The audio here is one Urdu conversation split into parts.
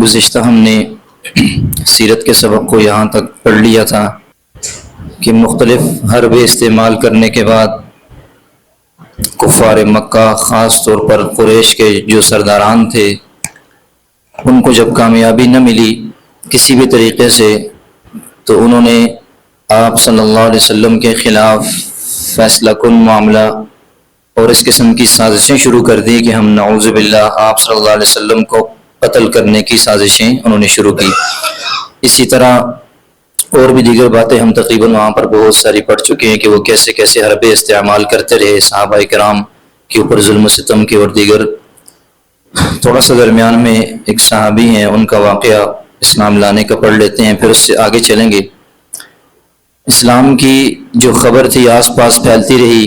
گزشتہ ہم نے سیرت کے سبق کو یہاں تک پڑھ لیا تھا کہ مختلف حربے استعمال کرنے کے بعد کفار مکہ، خاص طور پر قریش کے جو سرداران تھے، ان کو جب کامیابی نہ ملی کسی بھی طریقے سے، تو انہوں نے آپ صلی اللہ علیہ وسلم کے خلاف فیصلہ کن معاملہ اور اس قسم کی سازشیں شروع کر دی کہ ہم نعوذ باللہ آپ صلی اللہ علیہ وسلم کو قتل کرنے کی سازشیں انہوں نے شروع کی۔ اسی طرح اور بھی دیگر باتیں ہم تقریباً وہاں پر بہت ساری پڑھ چکے ہیں کہ وہ کیسے کیسے حربے استعمال کرتے رہے صحابہ کرام کے اوپر ظلم و ستم کے، اور دیگر۔ تھوڑا سا درمیان میں ایک صحابی ہیں، ان کا واقعہ اسلام لانے کا پڑھ لیتے ہیں، پھر اس سے آگے چلیں گے۔ اسلام کی جو خبر تھی آس پاس پھیلتی رہی،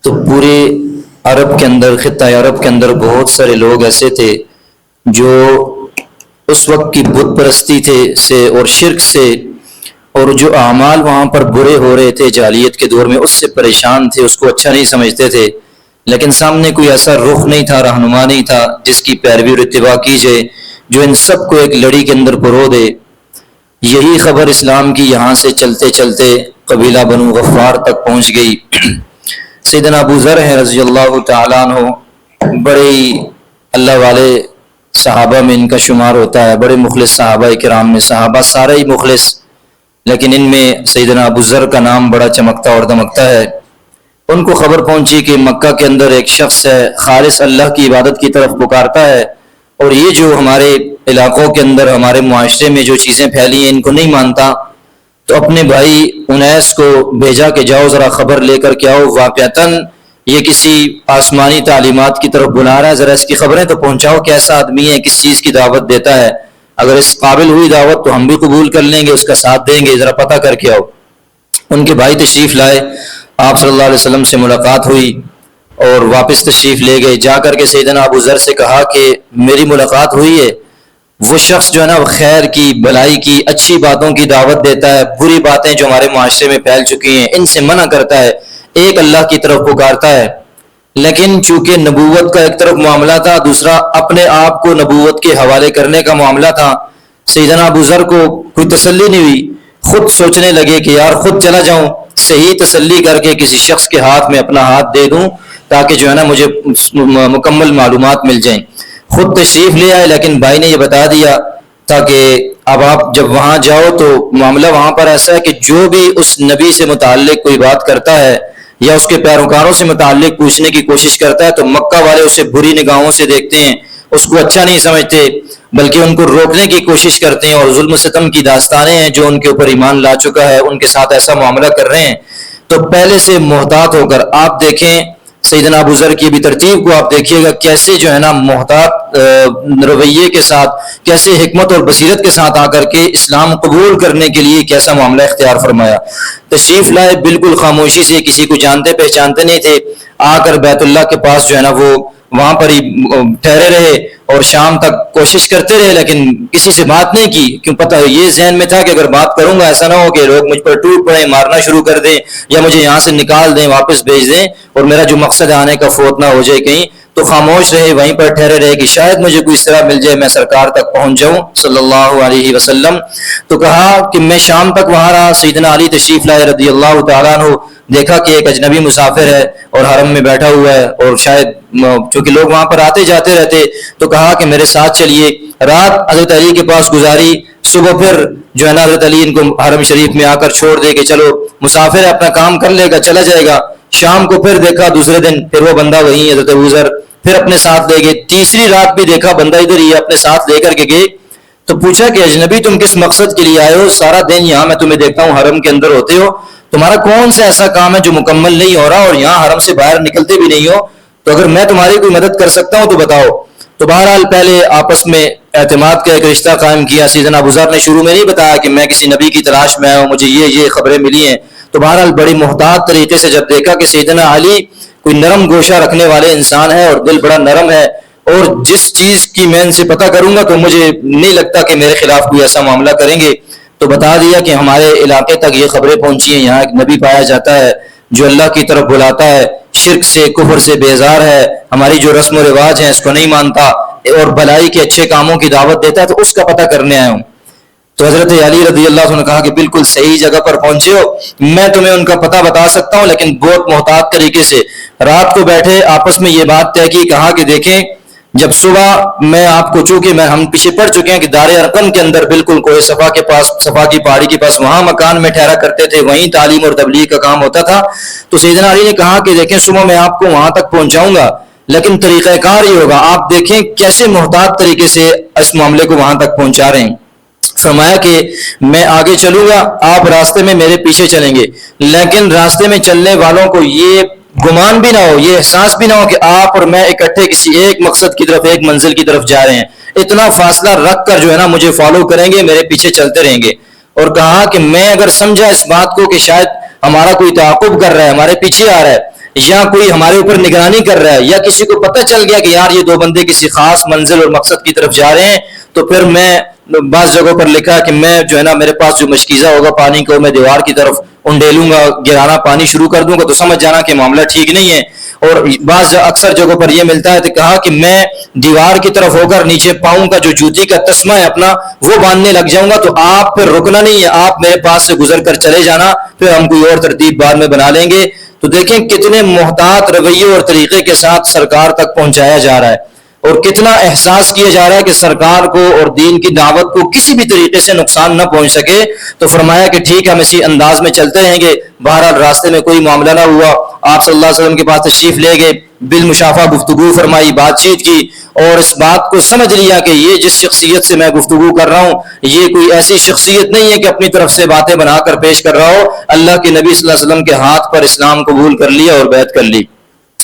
تو پورے عرب کے اندر، خطہ عرب کے اندر بہت سارے لوگ ایسے تھے جو اس وقت کی بت پرستی سے اور شرک سے، اور جو اعمال وہاں پر برے ہو رہے تھے جاہلیت کے دور میں، اس سے پریشان تھے، اس کو اچھا نہیں سمجھتے تھے، لیکن سامنے کوئی ایسا رخ نہیں تھا، رہنما نہیں تھا جس کی پیروی اور اتباع کی جائے، جو ان سب کو ایک لڑی کے اندر پرو دے۔ یہی خبر اسلام کی یہاں سے چلتے چلتے قبیلہ بنو غفار تک پہنچ گئی۔ سیدنا ابو ذر ہیں رضی اللہ تعالیٰ عنہ، بڑے اللہ والے صحابہ میں ان کا شمار ہوتا ہے، بڑے مخلص صحابہ کرام میں، صحابہ سارے ہی مخلص، لیکن ان میں سیدنا ابو ذر کا نام بڑا چمکتا اور دمکتا ہے۔ ان کو خبر پہنچی کہ مکہ کے اندر ایک شخص ہے، خالص اللہ کی عبادت کی طرف پکارتا ہے، اور یہ جو ہمارے علاقوں کے اندر، ہمارے معاشرے میں جو چیزیں پھیلی ہیں ان کو نہیں مانتا۔ تو اپنے بھائی انیس کو بھیجا کہ جاؤ ذرا خبر لے کر کے آؤ، واقعتاً یہ کسی آسمانی تعلیمات کی طرف بلا رہا ہے، ذرا اس کی خبریں تو پہنچاؤ، کیسا آدمی ہے، کس چیز کی دعوت دیتا ہے، اگر اس قابل ہوئی دعوت تو ہم بھی قبول کر لیں گے، اس کا ساتھ دیں گے، ذرا پتہ کر کے آؤ۔ ان کے بھائی تشریف لائے، آپ صلی اللہ علیہ وسلم سے ملاقات ہوئی اور واپس تشریف لے گئے۔ جا کر کے سیدنا ابو ذر سے کہا کہ میری ملاقات ہوئی ہے، وہ شخص جو ہے نا خیر کی، بھلائی کی، اچھی باتوں کی دعوت دیتا ہے، بری باتیں جو ہمارے معاشرے میں پھیل چکی ہیں ان سے منع کرتا ہے، ایک اللہ کی طرف پکارتا ہے۔ لیکن چونکہ نبوت کا ایک طرف معاملہ تھا، دوسرا اپنے آپ کو نبوت کے حوالے کرنے کا معاملہ تھا، سیدنا ابو ذر کو کوئی تسلی نہیں ہوئی، خود سوچنے لگے کہ یار خود چلا جاؤں، صحیح تسلی کر کے کسی شخص کے ہاتھ میں اپنا ہاتھ دے دوں تاکہ جو ہے نا مجھے مکمل معلومات مل جائیں۔ خود تشریف لے آئے، لیکن بھائی نے یہ بتا دیا تھا کہ اب آپ جب وہاں جاؤ تو معاملہ وہاں پر ایسا ہے کہ جو بھی اس نبی سے متعلق کوئی بات کرتا ہے یا اس کے پیروکاروں سے متعلق پوچھنے کی کوشش کرتا ہے تو مکہ والے اسے بری نگاہوں سے دیکھتے ہیں، اس کو اچھا نہیں سمجھتے، بلکہ ان کو روکنے کی کوشش کرتے ہیں، اور ظلم و ستم کی داستانیں ہیں جو ان کے اوپر ایمان لا چکا ہے ان کے ساتھ ایسا معاملہ کر رہے ہیں۔ تو پہلے سے محتاط ہو کر آپ دیکھیں، سیدنا ابو ذر کی بھی ترتیب کو آپ دیکھیے گا، کیسے جو ہے نا محتاط رویے کے ساتھ، کیسے حکمت اور بصیرت کے ساتھ آ کر کے اسلام قبول کرنے کے لیے کیسا معاملہ اختیار فرمایا۔ تشریف لائے، بالکل خاموشی سے، کسی کو جانتے پہچانتے نہیں تھے، آ کر بیت اللہ کے پاس جو ہے نا وہ وہاں پر ہی ٹھہرے رہے اور شام تک کوشش کرتے رہے، لیکن کسی سے بات نہیں کی، کیوں پتہ یہ ذہن میں تھا کہ اگر بات کروں گا ایسا نہ ہو کہ لوگ مجھ پر ٹوٹ پڑیں، مارنا شروع کر دیں یا مجھے یہاں سے نکال دیں، واپس بھیج دیں، اور میرا جو مقصد آنے کا فوت نہ ہو جائے کہیں۔ تو خاموش رہے، وہیں پر ٹھہرے رہے کہ شاید مجھے کوئی اس طرح مل جائے میں سرکار تک پہنچ جاؤں صلی اللہ علیہ وسلم۔ تو کہا کہ میں شام تک وہاں رہا، سیدنا علی تشریف لائے رضی اللہ تعالیٰ عنہ، دیکھا کہ ایک اجنبی مسافر ہے اور حرم میں بیٹھا ہوا ہے، اور شاید چونکہ لوگ وہاں پر آتے جاتے رہتے، تو کہا کہ میرے ساتھ چلیے۔ رات حضرت علی کے پاس گزاری، صبح پھر جو ہے نا حضرت علی ان کو حرم شریف میں آ کر چھوڑ دے کہ چلو مسافر ہے، اپنا کام کر لے گا، چلا جائے گا۔ شام کو پھر دیکھا، دوسرے دن پھر وہ بندہ وہیں حضرت ابو ذر، پھر اپنے ساتھ لے گئے۔ تیسری رات بھی دیکھا بندہ ادھر ہی اپنے ساتھ لے کر کے گئے، تو پوچھا کہ اجنبی تم کس مقصد کے لیے آئے ہو؟ سارا دن یہاں میں تمہیں دیکھتا ہوں حرم کے اندر ہوتے ہو، تمہارا کون سا ایسا کام ہے جو مکمل نہیں ہو رہا اور یہاں حرم سے باہر نکلتے بھی نہیں ہو؟ تو اگر میں تمہاری کوئی مدد کر سکتا ہوں تو بتاؤ۔ تو بہرحال پہلے آپس میں اعتماد کا ایک رشتہ قائم کیا۔ سیدنا ابو ذر نے شروع میں نہیں بتایا کہ میں کسی نبی کی تلاش میں ہوں، مجھے یہ خبریں ملی ہیں۔ تو بہرحال بڑی محتاط طریقے سے جب دیکھا کہ سیدنا علی کوئی نرم گوشہ رکھنے والے انسان ہے اور دل بڑا نرم ہے، اور جس چیز کی میں ان سے پتہ کروں گا تو مجھے نہیں لگتا کہ میرے خلاف کوئی ایسا معاملہ کریں گے، تو بتا دیا کہ ہمارے علاقے تک یہ خبریں پہنچی ہیں، یہاں ایک نبی پایا جاتا ہے جو اللہ کی طرف بلاتا ہے، شرک سے، کفر سے بیزار ہے، ہماری جو رسم و رواج ہیں اس کو نہیں مانتا، اور بھلائی کے اچھے کاموں کی دعوت دیتا ہے تو اس کا پتہ کرنے آیا ہوں۔ تو حضرت علی رضی اللہ عنہ نے کہا کہ بالکل صحیح جگہ پر پہنچے ہو، میں تمہیں ان کا پتہ بتا سکتا ہوں، لیکن بہت محتاط طریقے سے۔ رات کو بیٹھے آپس میں یہ بات طے کی، کہا کہ دیکھیں جب صبح میں آپ کو، چونکہ ہم پیچھے پڑ چکے ہیں کہ دار ارقم کے اندر بالکل کوہ صفا کے پاس، صفا کی پہاڑی کے پاس وہاں مکان میں ٹھہرا کرتے تھے، وہیں تعلیم اور تبلیغ کا کام ہوتا تھا۔ تو سیدنا علی نے کہا کہ دیکھیں صبح میں آپ کو وہاں تک پہنچاؤں گا، لیکن طریقہ کار یہ ہوگا، آپ دیکھیں کیسے محتاط طریقے سے اس معاملے کو وہاں تک پہنچا رہے ہیں۔ فرمایا کہ میں آگے چلوں گا، آپ راستے میں میرے پیچھے چلیں گے، لیکن راستے میں چلنے والوں کو یہ گمان بھی نہ ہو، یہ احساس بھی نہ ہو کہ آپ اور میں اکٹھے کسی ایک مقصد کی طرف، ایک منزل کی طرف جا رہے ہیں۔ اتنا فاصلہ رکھ کر جو ہے نا مجھے فالو کریں گے، میرے پیچھے چلتے رہیں گے۔ اور کہا کہ میں اگر سمجھا اس بات کو کہ شاید ہمارا کوئی تعاقب کر رہا ہے، ہمارے پیچھے آ رہا ہے، یا کوئی ہمارے اوپر نگرانی کر رہا ہے، یا کسی کو پتہ چل گیا کہ یار یہ دو بندے کسی خاص منزل اور مقصد کی طرف جا رہے ہیں، تو پھر میں بعض جگہوں پر لکھا کہ میں جو ہے نا میرے پاس جو مشکیزہ ہوگا پانی کو میں دیوار کی طرف انڈیلوں گا، گرانا پانی شروع کر دوں گا، تو سمجھ جانا کہ معاملہ ٹھیک نہیں ہے۔ اور بعض اکثر جگہوں پر یہ ملتا ہے تو کہا کہ میں دیوار کی طرف ہو کر نیچے پاؤں کا جو جوتی کا تسمہ ہے اپنا وہ باندھنے لگ جاؤں گا، تو آپ پھر رکنا نہیں ہے، آپ میرے پاس سے گزر کر چلے جانا، پھر ہم کوئی اور ترتیب بعد میں بنا لیں گے۔ تو دیکھیں کتنے محتاط رویے اور طریقے کے ساتھ سرکار تک پہنچایا جا رہا ہے، اور کتنا احساس کیا جا رہا ہے کہ سرکار کو اور دین کی دعوت کو کسی بھی طریقے سے نقصان نہ پہنچ سکے۔ تو فرمایا کہ ٹھیک ہے ہم اسی انداز میں چلتے رہیں گے۔ بہرحال راستے میں کوئی معاملہ نہ ہوا، آپ صلی اللہ علیہ وسلم کے پاس تشریف لے گئے، بالمشافہ گفتگو فرمائی، بات چیت کی، اور اس بات کو سمجھ لیا کہ یہ جس شخصیت سے میں گفتگو کر رہا ہوں یہ کوئی ایسی شخصیت نہیں ہے کہ اپنی طرف سے باتیں بنا کر پیش کر رہا ہو۔ اللہ کے نبی صلی اللہ علیہ وسلم کے ہاتھ پر اسلام قبول کر لیا اور بیعت کر لی۔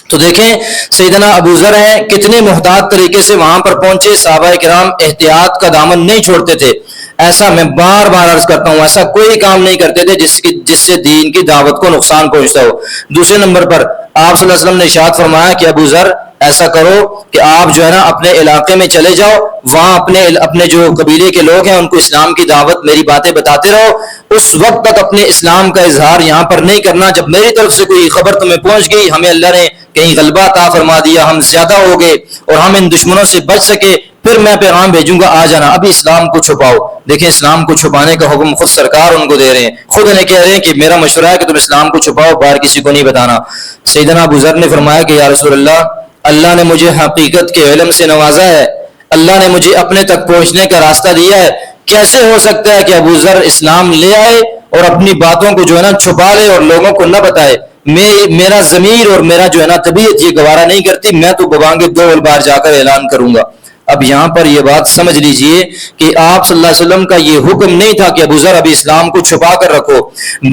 تو دیکھیں سیدنا ابو ذر ہیں کتنے محتاط طریقے سے وہاں پر پہنچے۔ صحابہ کرام احتیاط کا دامن نہیں چھوڑتے تھے۔ ایسا میں بار بار عرض کرتا ہوں، ایسا کوئی کام نہیں کرتے تھے جس سے دین کی دعوت کو نقصان پہنچتا ہو۔ دوسرے نمبر پر آپ صلی اللہ علیہ وسلم نے ارشاد فرمایا کہ ابو ذر ایسا کرو کہ آپ جو ہے نا اپنے علاقے میں چلے جاؤ، وہاں اپنے جو قبیلے کے لوگ ہیں ان کو اسلام کی دعوت، میری باتیں بتاتے رہو، اس وقت تک اپنے اسلام کا اظہار یہاں پر نہیں کرنا، جب میری طرف سے کوئی خبر تمہیں پہنچ گئی، ہمیں اللہ نے کہیں غلبہ عطا فرما دیا، ہم زیادہ ہو گئے اور ہم ان دشمنوں سے بچ سکے، پھر میں پیغام بھیجوں گا، آ جانا، ابھی اسلام کو چھپاؤ۔ دیکھیں اسلام کو چھپانے کا حکم خود سرکار ان کو دے رہے ہیں، خود انہیں کہہ رہے ہیں کہ میرا مشورہ ہے کہ تم اسلام کو چھپاؤ، باہر کسی کو نہیں بتانا۔ سیدنا ابو ذر نے فرمایا کہ یا رسول اللہ، اللہ نے مجھے حقیقت کے علم سے نوازا ہے، اللہ نے مجھے اپنے تک پہنچنے کا راستہ دیا ہے، کیسے ہو سکتا ہے کہ ابو ذر اسلام لے آئے اور اپنی باتوں کو جو ہے نا چھپا لے اور لوگوں کو نہ بتائے؟ میرا ضمیر اور میرا جو ہے نا طبیعت یہ گوارا نہیں کرتی، میں تو ببانگے دو بار جا کر اعلان کروں گا۔ اب یہاں پر یہ بات سمجھ لیجئے کہ آپ صلی اللہ علیہ وسلم کا یہ حکم نہیں تھا کہ ابو ذر ابھی اسلام کو چھپا کر رکھو،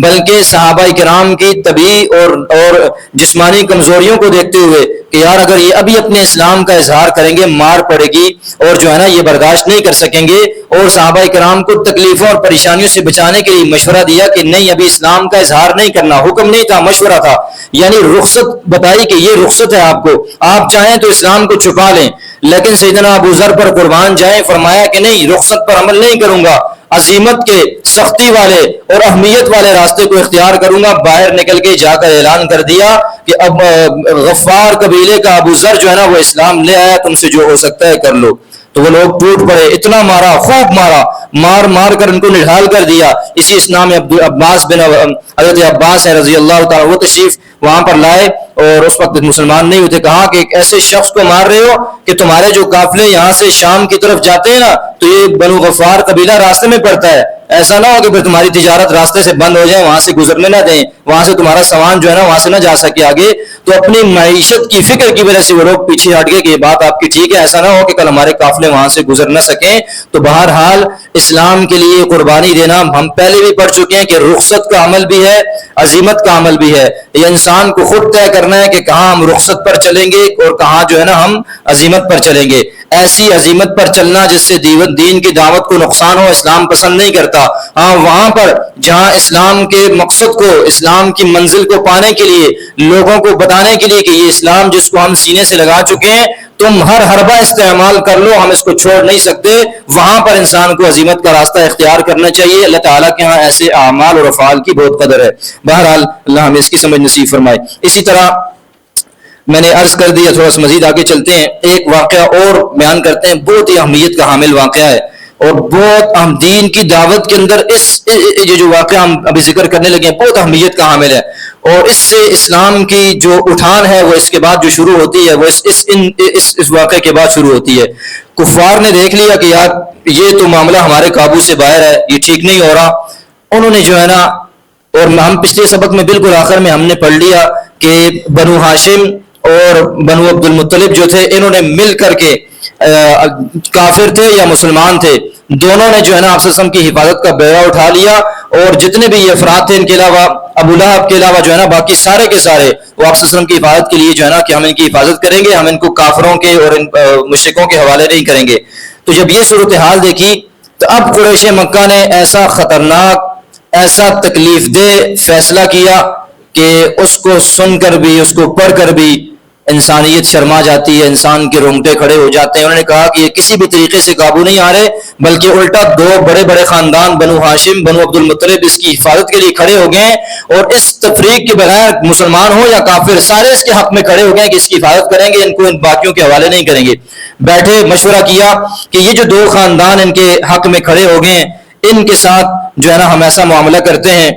بلکہ صحابہ کرام کی طبعی اور جسمانی کمزوریوں کو دیکھتے ہوئے کہ یار اگر یہ ابھی اپنے اسلام کا اظہار کریں گے مار پڑے گی اور جو ہے نا یہ برداشت نہیں کر سکیں گے، اور صحابہ کرام کو تکلیفوں اور پریشانیوں سے بچانے کے لیے مشورہ دیا کہ نہیں ابھی اسلام کا اظہار نہیں کرنا، حکم نہیں تھا مشورہ تھا، یعنی رخصت بتائی کہ یہ رخصت ہے آپ کو، آپ چاہیں تو اسلام کو چھپا لیں۔ لیکن سیدنا ابو ذر پر قربان جائیں، فرمایا کہ نہیں رخصت پر عمل نہیں کروں گا، عزیمت کے سختی والے اور اہمیت والے راستے کو اختیار کروں گا۔ باہر نکل کے جا کر اعلان کر دیا کہ اب غفار قبیلے کا ابو ذر جو ہے نا وہ اسلام لے آیا، تم سے جو ہو سکتا ہے کر لو۔ تو وہ لوگ ٹوٹ پڑے، اتنا مارا، خوب مارا، مار کر ان کو نڈھال کر دیا۔ اسی اسلام میں حضرت عباس ہے رضی اللہ تعالیٰ، وہ تشریف وہاں پر لائے اور اس وقت مسلمان نہیں ہوتے، کہا کہ ایک ایسے شخص کو مار رہے ہو کہ تمہارے جو قافلے یہاں سے شام کی طرف جاتے ہیں نا تو یہ بنو غفار قبیلہ راستے میں پڑتا ہے، ایسا نہ ہو کہ پھر تمہاری تجارت راستے سے بند ہو جائے، وہاں سے گزرنے نہ دیں، وہاں سے تمہارا سامان جو ہے نا وہاں سے نہ جا سکے آگے۔ تو اپنی معیشت کی فکر کی وجہ سے وہ لوگ پیچھے ہٹ گئے کہ یہ بات آپ کی ٹھیک ہے، ایسا نہ ہو کہ کل ہمارے قافلے وہاں سے گزر نہ سکیں۔ تو بہرحال اسلام کے لیے قربانی دینا ہم پہلے بھی پڑھ چکے ہیں کہ رخصت کا عمل بھی ہے، عزیمت کا عمل بھی ہے، یہ انسان کو خود طے کرنا ہے کہ کہاں ہم رخصت پر چلیں گے اور کہاں جو ہے نا ہم عزیمت پر چلیں گے۔ ایسی عزیمت پر چلنا جس سے دین کی دعوت کو نقصان ہو اسلام پسند نہیں کرتا۔ ہاں وہاں پر جہاں اسلام کے مقصد کو، اسلام کی منزل کو پانے کے لیے، لوگوں کو بتانے کے لیے کہ یہ اسلام جس کو ہم سینے سے لگا چکے ہیں تم ہر حربہ استعمال کر لو، ہم اس کو چھوڑ نہیں سکتے، وہاں پر انسان کو عزیمت کا راستہ اختیار کرنا چاہیے۔ اللہ تعالیٰ کے ہاں ایسے اعمال اور افعال کی بہت قدر ہے۔ بہرحال اللہ ہمیں اس کی سمجھ نصیب فرمائے۔ اسی طرح میں نے عرض کر دیا، تھوڑا سا مزید آگے چلتے ہیں، ایک واقعہ اور بیان کرتے ہیں، بہت ہی اہمیت کا حامل واقعہ ہے اور بہت اہم دین کی دعوت کے اندر یہ جو واقعہ ہم ابھی ذکر کرنے لگے ہیں بہت اہمیت کا حامل ہے، اور اس سے اسلام کی جو اٹھان ہے وہ اس کے بعد جو شروع ہوتی ہے وہ اس واقعے کے بعد شروع ہوتی ہے۔ کفار نے دیکھ لیا کہ یار یہ تو معاملہ ہمارے قابو سے باہر ہے، یہ ٹھیک نہیں ہو رہا، انہوں نے جو ہے نا، اور ہم پچھلے سبق میں بالکل آخر میں ہم نے پڑھ لیا کہ بنو ہاشم اور بنو عبد المطلب جو تھے انہوں نے مل کر کے کافر تھے یا مسلمان تھے، دونوں نے جو ہے نا آپ صلی اللہ علیہ وسلم کی حفاظت کا بیڑا اٹھا لیا، اور جتنے بھی یہ افراد تھے ان کے علاوہ ابو لہب کے علاوہ جو ہے نا باقی سارے کے سارے وہ آپ صلی اللہ علیہ وسلم کی حفاظت کے لیے جو ہے نا کہ ہم ان کی حفاظت کریں گے، ہم ان کو کافروں کے اور ان مشرکوں کے حوالے نہیں کریں گے۔ تو جب یہ صورتحال دیکھی تو اب قریش مکہ نے ایسا خطرناک، ایسا تکلیف دہ فیصلہ کیا کہ اس کو سن کر بھی، اس کو پڑھ کر بھی انسانیت شرما جاتی ہے، انسان کے رونگٹے کھڑے ہو جاتے ہیں۔ انہوں نے کہا کہ یہ کسی بھی طریقے سے قابو نہیں آ رہے، بلکہ الٹا دو بڑے بڑے خاندان بنو ہاشم، بنو عبد المطلب اس کی حفاظت کے لیے کھڑے ہو گئے، اور اس تفریق کے بغیر مسلمان ہو یا کافر سارے اس کے حق میں کھڑے ہو گئے کہ اس کی حفاظت کریں گے، ان کو ان باقیوں کے حوالے نہیں کریں گے۔ بیٹھے مشورہ کیا کہ یہ جو دو خاندان ان کے حق میں کھڑے ہو گئے، ان کے ساتھ جو ہے نا ہم ایسا معاملہ کرتے ہیں،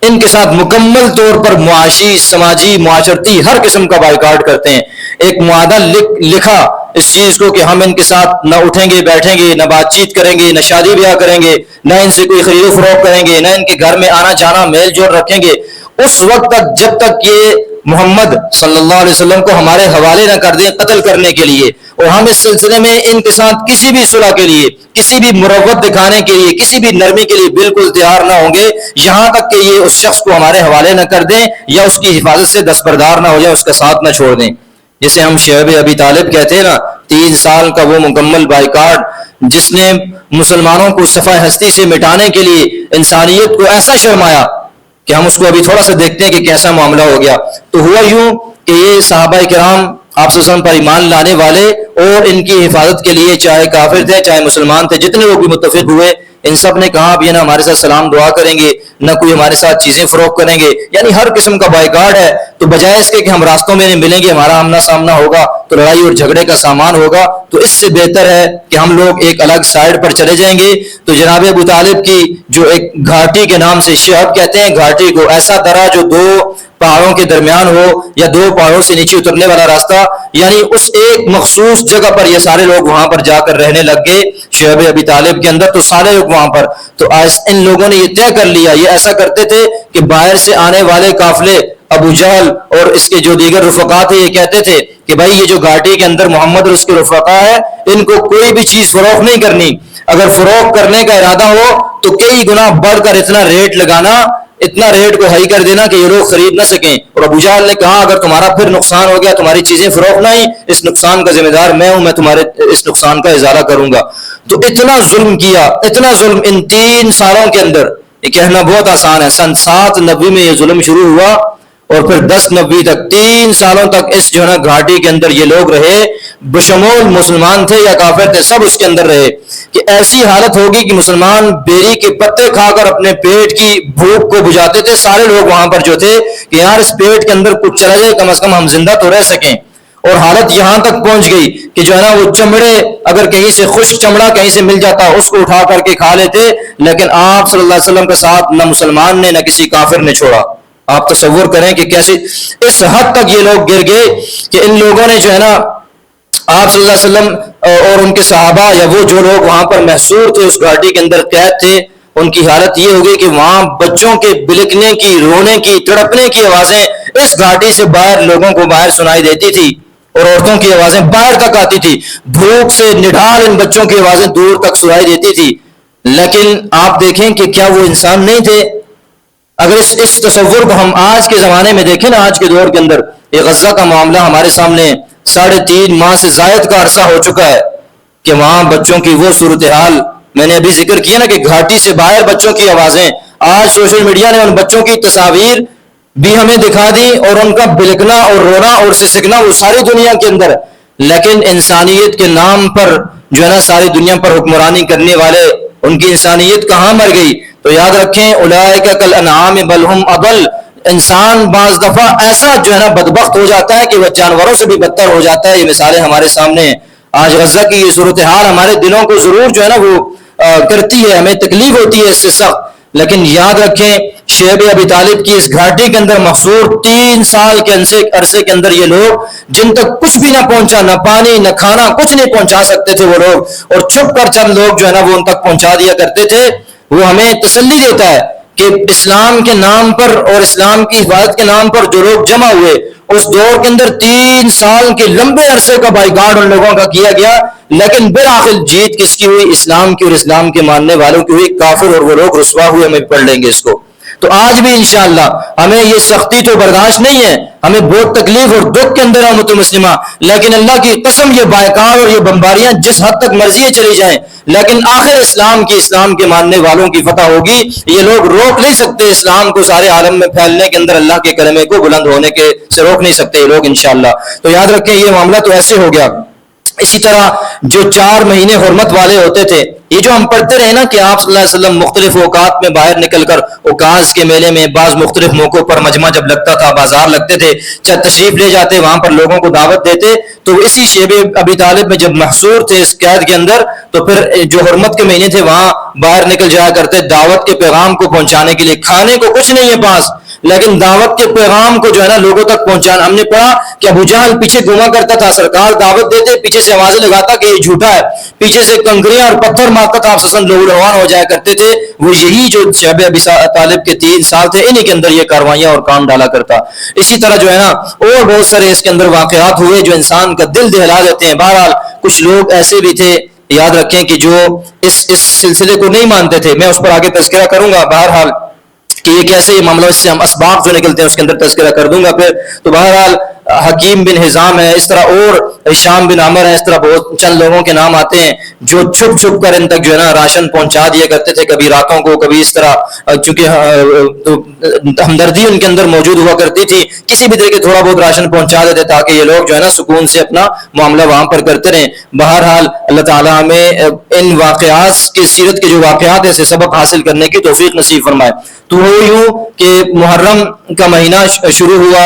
ان کے ساتھ مکمل طور پر معاشی، سماجی، معاشرتی ہر قسم کا بائیکاٹ کرتے ہیں۔ ایک معاہدہ لکھا اس چیز کو کہ ہم ان کے ساتھ نہ اٹھیں گے، بیٹھیں گے، نہ بات چیت کریں گے، نہ شادی بیاہ کریں گے، نہ ان سے کوئی خرید و فروخت کریں گے، نہ ان کے گھر میں آنا جانا میل جول رکھیں گے اس وقت تک جب تک یہ محمد صلی اللہ علیہ وسلم کو ہمارے حوالے نہ کر دیں قتل کرنے کے لیے، اور ہم اس سلسلے میں ان کے ساتھ کسی بھی صلح کے لیے، کسی بھی مروت دکھانے کے لیے، کسی بھی نرمی کے لیے بالکل تیار نہ ہوں گے یہاں تک کہ یہ اس شخص کو ہمارے حوالے نہ کر دیں یا اس کی حفاظت سے دستبردار نہ ہو جائے، اس کا ساتھ نہ چھوڑ دیں۔ جسے ہم شعب ابی طالب کہتے ہیں نا، 3 سال کا وہ مکمل بائیکاٹ جس نے مسلمانوں کو صفحہ ہستی سے مٹانے کے لیے انسانیت کو ایسا شرمایا کہ ہم اس کو ابھی تھوڑا سا دیکھتے ہیں کہ کیسا معاملہ ہو گیا۔ تو ہوا یوں کہ یہ صحابہ کرام آپ صلی اللہ علیہ وسلم پر ایمان لانے والے اور ان کی حفاظت کے لیے چاہے کافر تھے چاہے مسلمان تھے، جتنے لوگ بھی متفق ہوئے ان سب نے کہا اب یہ نہ ہمارے ساتھ سلام دعا کریں گے، نہ کوئی ہمارے ساتھ چیزیں فروخت کریں گے، یعنی ہر قسم کا بائیکاٹ ہے۔ تو بجائے اس کے کہ ہم راستوں میں ملیں گے، ہمارا آمنا سامنا ہوگا تو لڑائی اور جھگڑے کا سامان ہوگا، تو اس سے بہتر ہے کہ ہم لوگ ایک الگ سائڈ پر چلے جائیں گے۔ تو جناب ابو طالب کی جو ایک گھاٹی کے نام سے شہب کہتے ہیں گھاٹی کو، ایسا درہ جو 2 پہاڑوں کے درمیان ہو یا 2 پہاڑوں سے نیچے اترنے والا راستہ، یعنی اس ایک مخصوص جگہ پر یہ سارے لوگ وہاں پر جا کر رہنے لگ گئے شعب ابی طالب کے اندر۔ تو سارے لوگ وہاں پر، تو ان لوگوں نے یہ طے کر لیا، یہ ایسا کرتے تھے کہ باہر سے آنے والے قافلے ابو جہل اور اس کے جو دیگر رفقا تھے یہ کہتے تھے کہ بھائی یہ جو گھاٹی کے اندر محمد اور اس کے رفقا ہے ان کو کوئی بھی چیز فروخت نہیں کرنی، اگر فروخت کرنے کا ارادہ ہو تو کئی گنا بڑھ کر اتنا ریٹ لگانا، اتنا ریٹ کو ہائی کر دینا کہ یہ لوگ خرید نہ سکیں۔ اور ابو جہل نے کہا اگر تمہارا پھر نقصان ہو گیا، تمہاری چیزیں فروخت نہ ہوئی، اس نقصان کا ذمہ دار میں ہوں، میں تمہارے اس نقصان کا ازالہ کروں گا۔ تو اتنا ظلم کیا، اتنا ظلم ان 3 سالوں کے اندر، یہ کہنا بہت آسان ہے، سن 7 نبوی میں یہ ظلم شروع ہوا اور پھر 10 نبوی تک 3 سالوں تک اس جو ہے نا گھاٹی کے اندر یہ لوگ رہے، بشمول مسلمان تھے یا کافر تھے سب اس کے اندر رہے، کہ ایسی حالت ہوگی کہ مسلمان بیری کے پتے کھا کر اپنے پیٹ کی بھوک کو بجھاتے تھے، سارے لوگ وہاں پر جو تھے کہ یار اس پیٹ کے اندر کچھ چلا جائے کم از کم ہم زندہ تو رہ سکیں۔ اور حالت یہاں تک پہنچ گئی کہ جو ہے نا وہ چمڑے اگر کہیں سے خشک چمڑا کہیں سے مل جاتا اس کو اٹھا کر کے کھا لیتے، لیکن آپ صلی اللہ علیہ وسلم کا ساتھ نہ مسلمان نے نہ کسی کافر نے چھوڑا۔ آپ تصور کریں کہ کیسے اس حد تک یہ لوگ گر گئے کہ ان لوگوں نے جو ہے نا آپ صلی اللہ علیہ وسلم اور ان کے صحابہ یا وہ جو لوگ وہاں پر محصور تھے اس گھاٹی کے اندر قید تھے، ان کی حالت یہ ہو گئی کہ وہاں بچوں کے بلکنے کی، رونے کی، تڑپنے کی آوازیں اس گھاٹی سے باہر لوگوں کو باہر سنائی دیتی تھی اور عورتوں کی آوازیں باہر تک آتی تھی، بھوک سے نڈھال ان بچوں کی آوازیں دور تک سنائی دیتی تھی۔ لیکن آپ دیکھیں کہ کیا وہ انسان نہیں تھے؟ اگر اس تصور کو ہم آج کے زمانے میں دیکھیں نا، آج کے دور کے اندر یہ غزہ کا معاملہ ہمارے سامنے 3.5 ماہ سے زائد کا عرصہ ہو چکا ہے کہ وہاں بچوں کی وہ صورتحال میں نے ابھی ذکر کیا نا کہ گھاٹی سے باہر بچوں کی آوازیں، آج سوشل میڈیا نے ان بچوں کی تصاویر بھی ہمیں دکھا دی اور ان کا بلکنا اور رونا اور سسکنا وہ ساری دنیا کے اندر، لیکن انسانیت کے نام پر جو ہے نا ساری دنیا پر حکمرانی کرنے والے ان کی انسانیت کہاں مر گئی؟ تو یاد رکھیں اولئک کالانعام بل ہم اضل، انسان بعض دفعہ ایسا جو ہے نا بدبخت ہو جاتا ہے کہ وہ جانوروں سے بھی بدتر ہو جاتا ہے. یہ مثالیں ہمارے سامنے ہیں. آج غزہ کی یہ صورتحال ہمارے دلوں کو ضرور جو ہے نا وہ کرتی ہے, ہمیں تکلیف ہوتی ہے اس سے سخت. لیکن یاد رکھیں شیب ابی طالب کی اس گھاٹی کے اندر محصور 3 سال کے عرصے کے اندر یہ لوگ جن تک کچھ بھی نہ پہنچا, نہ پانی نہ کھانا, کچھ نہیں پہنچا سکتے تھے وہ لوگ, اور چھپ کر چند لوگ جو ہے نا وہ ان تک پہنچا دیا کرتے تھے. وہ ہمیں تسلی دیتا ہے کہ اسلام کے نام پر اور اسلام کی حفاظت کے نام پر جو لوگ جمع ہوئے اس دور کے اندر 3 سال کے لمبے عرصے کا بائیکاٹ ان لوگوں کا کیا گیا, لیکن بالآخر جیت کس کی ہوئی؟ اسلام کی اور اسلام کے ماننے والوں کی ہوئی. کافر اور وہ لوگ رسوا ہوئے. ہمیں پڑھ لیں گے اس کو. تو آج بھی انشاءاللہ ہمیں یہ سختی تو برداشت نہیں ہے, ہمیں بہت تکلیف اور دکھ کے اندر امت مسلمہ, لیکن اللہ کی قسم یہ بائیکاٹ اور یہ بمباریاں جس حد تک مرضی چلی جائیں, لیکن آخر اسلام کے ماننے والوں کی فتح ہوگی. یہ لوگ روک نہیں سکتے اسلام کو سارے عالم میں پھیلنے کے اندر, اللہ کے کلمے کو بلند ہونے کے سے روک نہیں سکتے یہ لوگ انشاءاللہ. تو یاد رکھیں یہ معاملہ تو ایسے ہو گیا. اسی طرح جو 4 مہینے حرمت والے ہوتے تھے, یہ جو ہم پڑھتے رہے نا کہ آپ صلی اللہ علیہ وسلم مختلف اوقات میں باہر نکل کر اوکاز کے میلے میں بعض مختلف موقعوں پر مجمع جب لگتا تھا, بازار لگتے تھے, تشریف لے جاتے, وہاں پر لوگوں کو دعوت دیتے. تو اسی شیب ابی طالب میں جب محصور تھے اس قید کے اندر, تو پھر جو حرمت کے مہینے تھے وہاں باہر نکل جایا کرتے دعوت کے پیغام کو پہنچانے کے لیے. کھانے کو کچھ نہیں ہے پاس, لیکن دعوت کے پیغام کو جو ہے نا لوگوں تک پہنچانا. ہم نے پڑھا کہ ابو جہل پیچھے گھوما کرتا تھا, سرکار دعوت دیتے, پیچھے سے آوازیں لگاتا کہ یہ جھوٹا ہے, پیچھے سے کنکریاں اور پتھر مارتا تھا, آپ سسن لوگ روان ہو جایا کرتے تھے. وہ یہی جو شیب ابی طالب کے 3 سال تھے انہی کے اندر یہ کاروائیاں اور کام ڈالا کرتا. اسی طرح جو ہے نا اور بہت سارے اس کے اندر واقعات ہوئے جو انسان کا دل دہلا دیتے ہیں. بہرحال کچھ لوگ ایسے بھی تھے یاد رکھیں کہ جو اس سلسلے کو نہیں مانتے تھے. میں اس پر آگے تذکرہ کروں گا بہرحال کہ یہ کیسے یہ معاملہ, اس سے ہم اسباب جو نکلتے ہیں اس کے اندر تذکرہ کر دوں گا پھر. تو بہرحال حکیم بن حزام ہے, اس طرح اور ہشام بن عمر ہے, اس طرح بہت چند لوگوں کے نام آتے ہیں جو چھپ چھپ کر ان تک جو ہے نا راشن پہنچا دیا کرتے تھے, کبھی راتوں کو, کبھی اس طرح, چونکہ ہمدردی ان کے اندر موجود ہوا کرتی تھی, کسی بھی طرح کے تھوڑا بہت راشن پہنچا دیتے تاکہ یہ لوگ جو ہے نا سکون سے اپنا معاملہ وہاں پر کرتے رہیں. بہرحال اللہ تعالیٰ ہمیں ان واقعات کی سیرت کے جو واقعات ہیں سے سبق حاصل کرنے کی توفیق نصیب فرمائے. تو وہ یوں کہ محرم کا مہینہ شروع ہوا,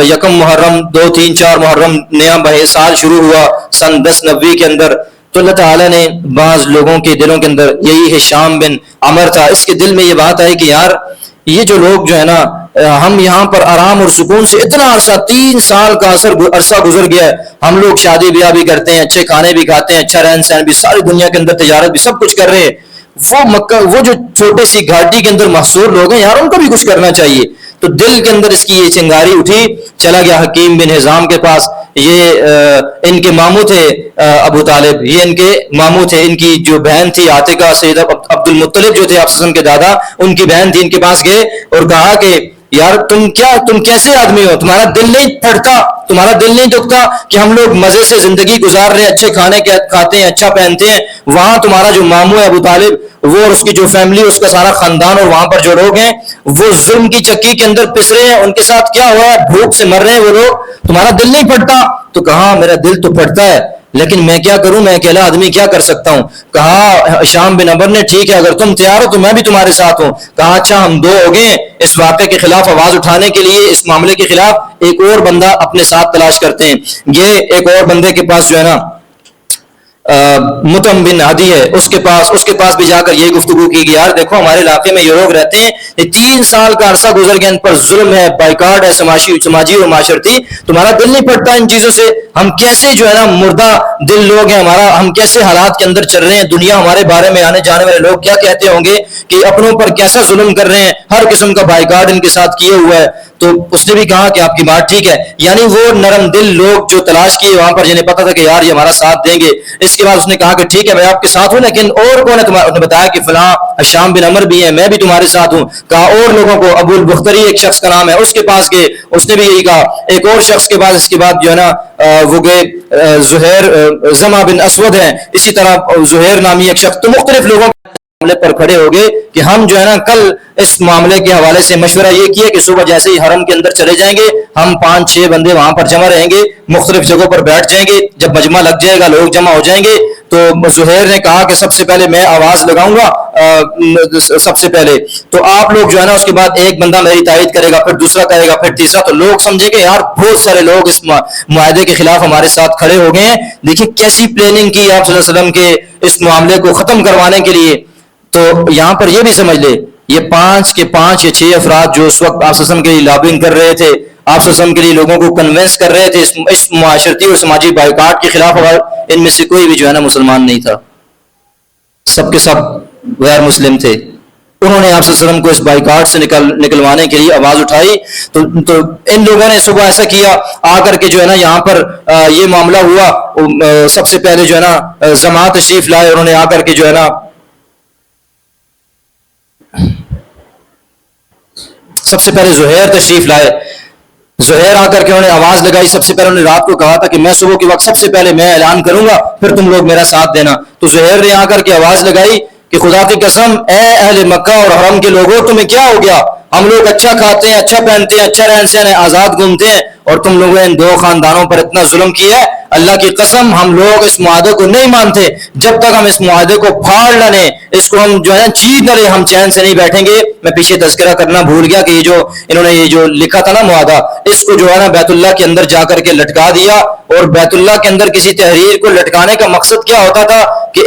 1 محرم 2 3 4 محرم نیا سال شروع ہوا سن 1090 کے اندر. تو اللہ تعالیٰ نے بعض لوگوں کے دلوں کے اندر, یہی ہشام بن عمر تھا, اس کے دل میں یہ بات آئی کہ یار یہ جو لوگ جو ہے نا ہم یہاں پر آرام اور سکون سے اتنا عرصہ 3 سال کا عرصہ گزر گیا ہے, ہم لوگ شادی بیاہ بھی کرتے ہیں, اچھے کھانے بھی کھاتے ہیں, اچھا رہن سہن بھی, ساری دنیا کے اندر تجارت بھی, سب کچھ کر رہے ہیں. وہ جو چھوٹے سی گھاٹی کے اندر محصور لوگ ہیں یار ان کو بھی کچھ کرنا چاہیے. تو دل کے اندر اس کی یہ چنگاری اٹھی, چلا گیا حکیم بن حزام کے پاس. یہ ان کے ماموں تھے ابو طالب, یہ ان کے ماموں تھے. ان کی جو بہن تھی عاتقہ, سید عبد المطلب جو تھے آپ کے دادا, ان کی بہن تھی. ان کے پاس گئے اور کہا کہ یار تم کیسے آدمی ہو, تمہارا دل نہیں پھٹتا, تمہارا دل نہیں دکھتا کہ ہم لوگ مزے سے زندگی گزار رہے ہیں, اچھے کھانے کھاتے ہیں, اچھا پہنتے ہیں, وہاں تمہارا جو ماموں ہے ابو طالب وہ اور اس کی جو فیملی, اس کا سارا خاندان اور وہاں پر جو لوگ ہیں وہ ظلم کی چکی کے اندر پس رہے ہیں, ان کے ساتھ کیا ہوا ہے, بھوک سے مر رہے ہیں وہ لوگ, تمہارا دل نہیں پھٹتا. تو کہا میرا دل تو پھٹتا ہے, لیکن میں کیا کروں, میں اکیلا آدمی کیا کر سکتا ہوں. کہا ہشام بن عمر نے ٹھیک ہے اگر تم تیار ہو تو میں بھی تمہارے ساتھ ہوں. کہا اچھا ہم 2 ہو گئے, اس واقعے کے خلاف آواز اٹھانے کے لیے, اس معاملے کے خلاف ایک اور بندہ اپنے ساتھ تلاش کرتے ہیں. یہ ایک اور بندے کے پاس جو ہے نا مطعم بن عدی ہے, اس کے پاس بھی جا کر یہ گفتگو کی کہ یار دیکھو ہمارے علاقے میں یہ لوگ رہتے ہیں, یہ 3 سال کا عرصہ گزر گیا, ان پر ظلم ہے, بائیکاٹ ہے سماجی اور معاشرتی, تمہارا دل نہیں پڑتا ان چیزوں سے, ہم کیسے جو ہے نا مردہ دل لوگ ہیں, ہم کیسے حالات کے اندر چل رہے ہیں, دنیا ہمارے بارے میں آنے جانے والے لوگ کیا کہتے ہوں گے کہ اپنوں پر کیسا ظلم کر رہے ہیں, ہر قسم کا بائیکاٹ ان کے ساتھ کیے ہوا ہے. تو اس نے بھی کہا کہ آپ کی بات ٹھیک ہے, یعنی وہ نرم دل لوگ جو تلاش کیے وہاں پر جنہیں پتا تھا کہ یار یہ ہمارا ساتھ دیں گے. اس کے بعد اس نے کہا کہ ٹھیک ہے میں آپ کے ساتھ ہوں, لیکن اور کون ہے تمہارا, اس نے بتایا کہ فلاں ہشام بن عمر بھی ہیں, میں بھی تمہارے ساتھ ہوں. کہا اور لوگوں کو, ابو البختری ایک شخص کا نام ہے, اس کے پاس گئے, اس نے بھی یہی کہا. ایک اور شخص کے پاس, اس کے بعد جو ہے نا وہ گئے زہیر زما بن اسود ہیں, اسی طرح زہیر نامی ایک شخص. تو مختلف لوگوں معاملے پر کھڑے ہو گئے کہ ہم جو ہے نا کل اس معاملے کے حوالے سے مشورہ یہ کیا کہ صبح جیسے ہی حرم کے اندر چلے جائیں گے, ہم 5-6 بندے وہاں پر جمع رہیں گے, مختلف جگہوں پر بیٹھ جائیں گے, جب مجمع لگ جائے گا لوگ جمع ہو جائیں گے تو زہیر نے کہا کہ سب سے پہلے میں آواز لگاؤں گا سب سے پہلے، تو آپ لوگ جو ہے نا اس کے بعد ایک بندہ میری تائید کرے گا، پھر دوسرا کرے گا، پھر تیسرا، تو لوگ سمجھے کہ یار بہت سارے لوگ اس معاہدے کے خلاف ہمارے ساتھ کھڑے ہو گئے ہیں، دیکھیں کیسی پلاننگ کی آپ صلی اللہ علیہ وسلم کے اس معاملے کو ختم کروانے کے لیے۔ تو یہاں پر یہ بھی سمجھ لے یہ 5 کے 5 یا 6 افراد جو اس وقت آپ صلی اللہ علیہ وسلم کے لیے لابنگ کر رہے تھے، آپ صلی اللہ علیہ وسلم کے لیے لوگوں کو کنونس کر رہے تھے اس معاشرتی اور سماجی بائیکاٹ کے خلاف، ان میں سے کوئی بھی جو ہے نا مسلمان نہیں تھا، سب کے سب غیر مسلم تھے۔ انہوں نے آپ صلی اللہ علیہ وسلم کو اس بائیکاٹ سے نکلوانے کے لیے آواز اٹھائی، تو ان لوگوں نے صبح ایسا کیا، آ کر کے جو ہے نا یہاں پر یہ معاملہ ہوا، سب سے پہلے جو ہے نا زما تشریف لائے، انہوں نے آ کر کے جو ہے نا سب سے پہلے زہیر تشریف لائے، زہیر آ کر کے انہوں نے آواز لگائی، سب سے پہلے انہوں نے رات کو کہا تھا کہ میں صبح کے وقت سب سے پہلے میں اعلان کروں گا، پھر تم لوگ میرا ساتھ دینا۔ تو زہیر نے آ کر کے آواز لگائی کہ خدا کی قسم اے اہل مکہ اور حرم کے لوگوں تمہیں کیا ہو گیا، ہم لوگ اچھا کھاتے ہیں، اچھا پہنتے ہیں، اچھا رہن سہن ہے، آزاد گھومتے ہیں، اور تم لوگوں نے ان 2 خاندانوں پر اتنا ظلم کیا ہے، اللہ کی قسم ہم لوگ اس معاہدے کو نہیں مانتے، جب تک ہم اس معاہدے کو پھاڑ نہ لیں، اس کو ہم جو ہے چیز نہ لیں، ہم چین سے نہیں بیٹھیں گے۔ میں پیچھے تذکرہ کرنا بھول گیا کہ یہ جو انہوں نے یہ جو لکھا تھا نا معاہدہ، اس کو جو ہے نا بیت اللہ کے اندر جا کر کے لٹکا دیا، اور بیت اللہ کے اندر کسی تحریر کو لٹکانے کا مقصد کیا ہوتا تھا کہ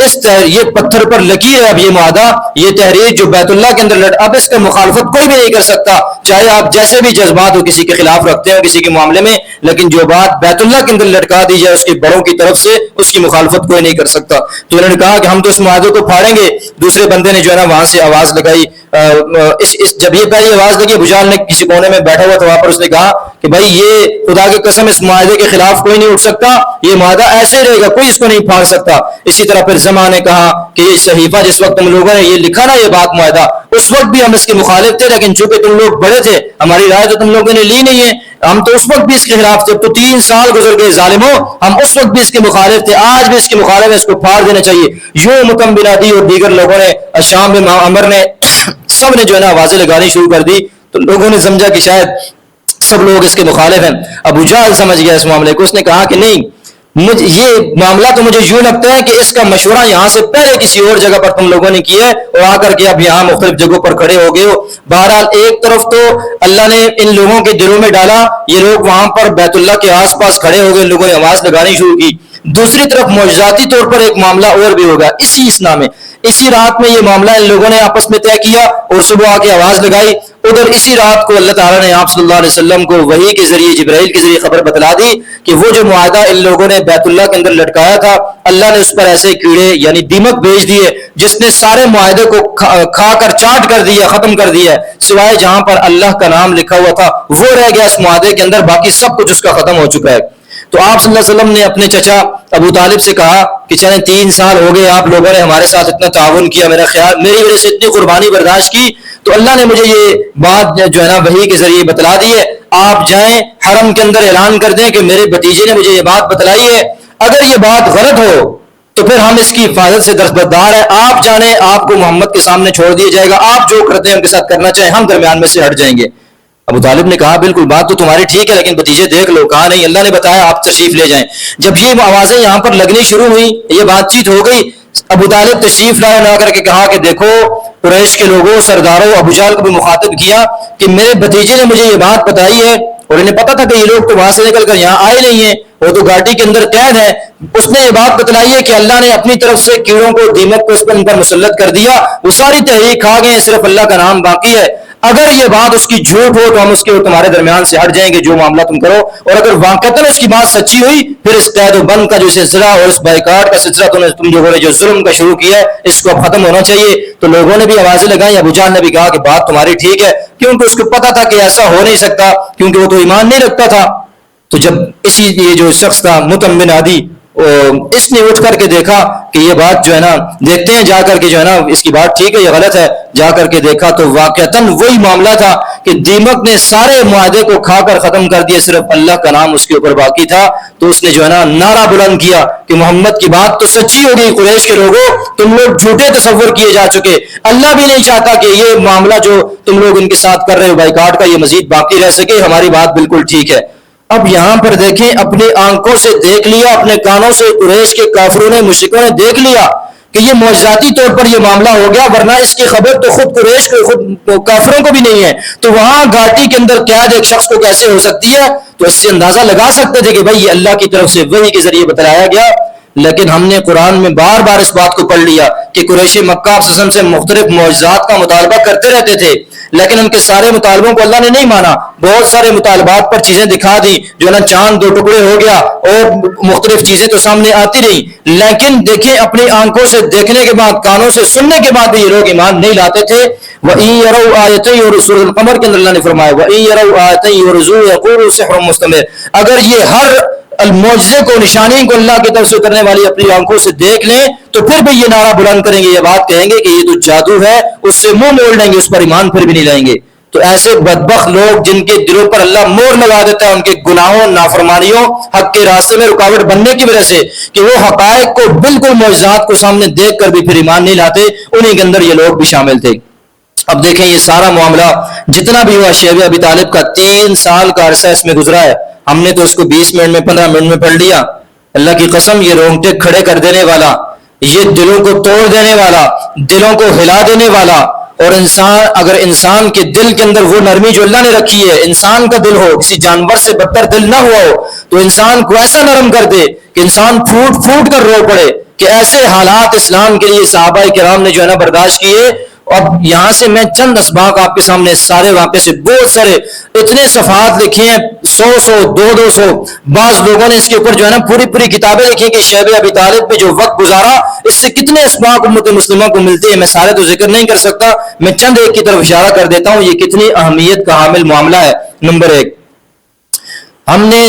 یہ پتھر پر لکیر ہے اب یہ معاہدہ، یہ تحریر جو بیت اللہ کے اندر اب اس کا مخالفت کوئی بھی نہیں کر سکتا، چاہے آپ جیسے بھی جذبات ہو کسی کے خلاف رکھتے ہو کسی کے معاملے میں، لیکن جو بات بیت اللہ کے اندر لٹکا دی جائے اس کے بڑوں کی طرف سے، اس کی مخالفت کوئی نہیں کر سکتا۔ تو انہوں نے کہا کہ ہم تو اس معاہدے کو پھاڑیں گے۔ دوسرے بندے نے جو ہے نا وہاں سے آواز لگائی، جب یہ پہلی آواز لگی، ابو جہل نے کسی کونے میں بیٹھا ہوا تھا وہاں پر، اس نے کہا کہ بھائی یہ خدا کی قسم اس معاہدے کے خلاف کوئی نہیں اٹھ سکتا، یہ معاہدہ ایسے رہے گا، کوئی اس کو نہیں پھاڑ سکتا۔ اسی طرح پھر زما نے کہا کہ یہ صحیفہ جس وقت تم لوگوں نے یہ لکھا نا یہ بات معاہدہ، اس وقت بھی ہم اس کے مخالف تھے، لیکن چونکہ تم لوگ بڑے تھے ہماری رائے تو تم لوگوں نے لی نہیں ہے، ہم تو اس وقت بھی اس کے خلاف تھے، تو 3 سال گزر گئے ظالموں، ہم اس وقت بھی اس کے مخالف تھے، آج بھی اس کے مخالف ہے، اس کو پھاڑ دینا چاہیے۔ یوں مکم بن عدی اور دیگر لوگوں نے، شام بن عمر نے، سب نے جو ہے نا آوازیں لگانی شروع کر دی، تو لوگوں نے سمجھا کہ شاید سب لوگ اس کے مخالف ہیں۔ ابو جہل سمجھ گیا اس معاملے کو، اس نے کہا کہ نہیں، یہ معاملہ تو مجھے یوں لگتا ہے کہ اس کا مشورہ یہاں سے پہلے کسی اور جگہ پر تم لوگوں نے کیا ہے، اور آ کر کے اب یہاں مختلف جگہوں پر کھڑے ہو گئے ہو۔ بہرحال ایک طرف تو اللہ نے ان لوگوں کے دلوں میں ڈالا، یہ لوگ وہاں پر بیت اللہ کے آس پاس کھڑے ہو گئے، لوگوں نے آواز لگانی شروع کی۔ دوسری طرف معجزاتی طور پر ایک معاملہ اور بھی ہوگا اسی اسنا میں، اسی رات میں یہ معاملہ ان لوگوں نے آپس میں طے کیا اور صبح آ کے آواز لگائی۔ ادھر اسی رات کو اللہ تعالیٰ نے آپ صلی اللہ علیہ وسلم کو وحی کے ذریعے، جبرائیل کے ذریعے خبر بتلا دی کہ وہ جو معاہدہ ان لوگوں نے بیت اللہ کے اندر لٹکایا تھا، اللہ نے اس پر ایسے کیڑے یعنی دیمک بھیج دیے جس نے سارے معاہدے کو کھا کر چاٹ کر دیا، ختم کر دیا، سوائے جہاں پر اللہ کا نام لکھا ہوا تھا وہ رہ گیا اس معاہدے کے اندر، باقی سب کچھ اس کا ختم ہو چکا ہے۔ تو آپ صلی اللہ علیہ وسلم نے اپنے چچا ابو طالب سے کہا کہ چلیں 3 سال ہو گئے آپ لوگوں نے ہمارے ساتھ اتنا تعاون کیا، میرا خیال میری وجہ سے اتنی قربانی برداشت کی، تو اللہ نے مجھے یہ بات جو ہے نا وحی کے ذریعے بتلا دی ہے، آپ جائیں حرم کے اندر اعلان کر دیں کہ میرے بھتیجے نے مجھے یہ بات بتلائی ہے، اگر یہ بات غلط ہو تو پھر ہم اس کی حفاظت سے دستبردار ہیں، آپ جانیں آپ کو محمد کے سامنے چھوڑ دیا جائے گا، آپ جو کرتے ہیں ان کے ساتھ کرنا چاہیں، ہم درمیان میں سے ہٹ جائیں گے۔ ابو طالب نے کہا بالکل بات تو تمہاری ٹھیک ہے، لیکن بھتیجے دیکھ لو، کہا نہیں اللہ نے بتایا آپ تشریف لے جائیں۔ جب یہ آوازیں یہاں پر لگنی شروع ہوئی، یہ بات چیت ہو گئی، ابو طالب تشریف لائے، لا کر کے کہا کہ دیکھو قریش کے لوگوں، سرداروں، ابو جہل کو بھی مخاطب کیا کہ میرے بھتیجے نے مجھے یہ بات بتائی ہے، اور انہیں پتا تھا کہ یہ لوگ تو وہاں سے نکل کر یہاں آئے نہیں ہیں، وہ تو گاڑی کے اندر قید ہے، اس نے یہ بات بتلائی ہے کہ اللہ نے اپنی طرف سے کیڑوں کو، دیمک کو اس پر ان پر مسلط کر دیا، وہ ساری تحریک کھا گئے، صرف اللہ کا نام باقی ہے، اگر یہ بات اس کی جھوٹ ہو تو ہم اس کے تمہارے درمیان سے ہٹ جائیں گے، جو معاملہ تم کرو، اور اگر واقعتاً اس کی بات سچی ہوئی پھر اس قید و بند کا جو سلسلہ اور اس بائیکاٹ کا سلسلہ تم لوگوں نے جو ظلم کا شروع کیا ہے اس کو اب ختم ہونا چاہیے۔ تو لوگوں نے بھی آوازیں لگائیں، ابو جہل نے بھی کہا کہ بات تمہاری ٹھیک ہے، کیونکہ اس کو پتا تھا کہ ایسا ہو نہیں سکتا، کیونکہ وہ تو ایمان نہیں رکھتا تھا۔ تو جب یہ جو شخص تھا مطعم بن عدی، اس نے اٹھ کر کے دیکھا کہ یہ بات جو ہے نا، دیکھتے ہیں جا کر کے جو ہے نا اس کی بات ٹھیک ہے یا غلط ہے، جا کر کے دیکھا تو واقعتاً وہی معاملہ تھا کہ دیمک نے سارے معاہدے کو کھا کر ختم کر دیا، صرف اللہ کا نام اس کے اوپر باقی تھا۔ تو اس نے جو ہے نا نعرہ بلند کیا کہ محمد کی بات تو سچی ہو گئی، قریش کے لوگوں تم لوگ جھوٹے تصور کیے جا چکے، اللہ بھی نہیں چاہتا کہ یہ معاملہ جو تم لوگ ان کے ساتھ کر رہے ہو بائیکاٹ کا، یہ مزید باقی رہ سکے، ہماری بات بالکل ٹھیک ہے۔ اب یہاں پر دیکھیں، اپنی آنکھوں سے دیکھ لیا، اپنے کانوں سے قریش کے کافروں نے، مشرکوں نے دیکھ لیا کہ یہ معجزاتی طور پر یہ معاملہ ہو گیا، ورنہ اس کی خبر تو خود قریش کو، خود کافروں کو بھی نہیں ہے، تو وہاں گھاٹی کے اندر قید ایک شخص کو کیسے ہو سکتی ہے؟ تو اس سے اندازہ لگا سکتے تھے کہ بھائی یہ اللہ کی طرف سے وحی کے ذریعے بتلایا گیا. لیکن ہم نے قرآن میں بار بار اس بات کو پڑھ لیا کہ قریش مکہ آپ وسلم سے مختلف معجزات کا مطالبہ کرتے رہتے تھے، لیکن ان کے سارے مطالبوں کو اللہ نے نہیں مانا. بہت سارے مطالبات پر چیزیں دکھا دی، جو نا چاند دو ٹکڑے ہو گیا اور مختلف چیزیں تو سامنے آتی رہی، لیکن دیکھیں اپنی آنکھوں سے دیکھنے کے بعد، کانوں سے سننے کے بعد بھی یہ لوگ ایمان نہیں لاتے تھے. وَإِن يَرَوْا آيَةً يُعْرِضُوا سورۃ القمر کے اندر اللہ نے فرمایا وَإِن يَرَوْا آيَةً يُعْرِضُوا يَقُولُوا سِحْرٌ مُسْتَمِرٌ. اگر یہ ہر المعجزے کو، نشانی کو اللہ کی طرف سے کرنے والی اپنی آنکھوں سے دیکھ لیں تو پھر بھی یہ نعرہ بلند کریں گے، یہ بات کہیں گے کہ یہ تو جادو ہے، اس سے منہ موڑ لیں گے، اس پر ایمان پھر بھی نہیں لائیں گے. تو ایسے بدبخت لوگ جن کے دلوں پر اللہ مور لگا دیتا ہے ان کے گناہوں، نافرمانیوں، حق کے راستے میں رکاوٹ بننے کی وجہ سے، کہ وہ حقائق کو بالکل معجزات کو سامنے دیکھ کر بھی پھر ایمان نہیں لاتے، انہیں کے اندر یہ لوگ بھی شامل تھے. اب دیکھیں یہ سارا معاملہ جتنا بھی ہوا، شیخ ابی طالب کا 3 سال کا عرصہ اس میں گزرا ہے. ہم نے تو اس کو 20 منٹ میں 15 منٹ میں پڑھ لیا. اللہ کی قسم یہ رونگٹے کھڑے کر دینے والا، یہ دلوں کو توڑ دینے والا، دلوں کو ہلا دینے والا. اور اگر انسان کے دل کے اندر وہ نرمی جو اللہ نے رکھی ہے، انسان کا دل ہو، کسی جانور سے بدتر دل نہ ہوا ہو، تو انسان کو ایسا نرم کر دے کہ انسان پھوٹ پھوٹ کر رو پڑے. کہ ایسے حالات اسلام کے لیے صحابہ کرام نے جو ہے نا برداشت کیے. اب یہاں سے میں چند اسباق آپ کے سامنے سارے واقعے سے، بہت سارے اتنے صفحات لکھے ہیں، 100 200 بعض لوگوں نے اس کے اوپر جو ہے نا پوری کتابیں لکھی کہ شیخ ابی طالب پہ جو وقت گزارا اس سے کتنے اسباق امت مسلمہ کو ملتے ہیں. میں سارے تو ذکر نہیں کر سکتا، میں چند ایک کی طرف اشارہ کر دیتا ہوں. یہ کتنی اہمیت کا حامل معاملہ ہے. نمبر 1، ہم نے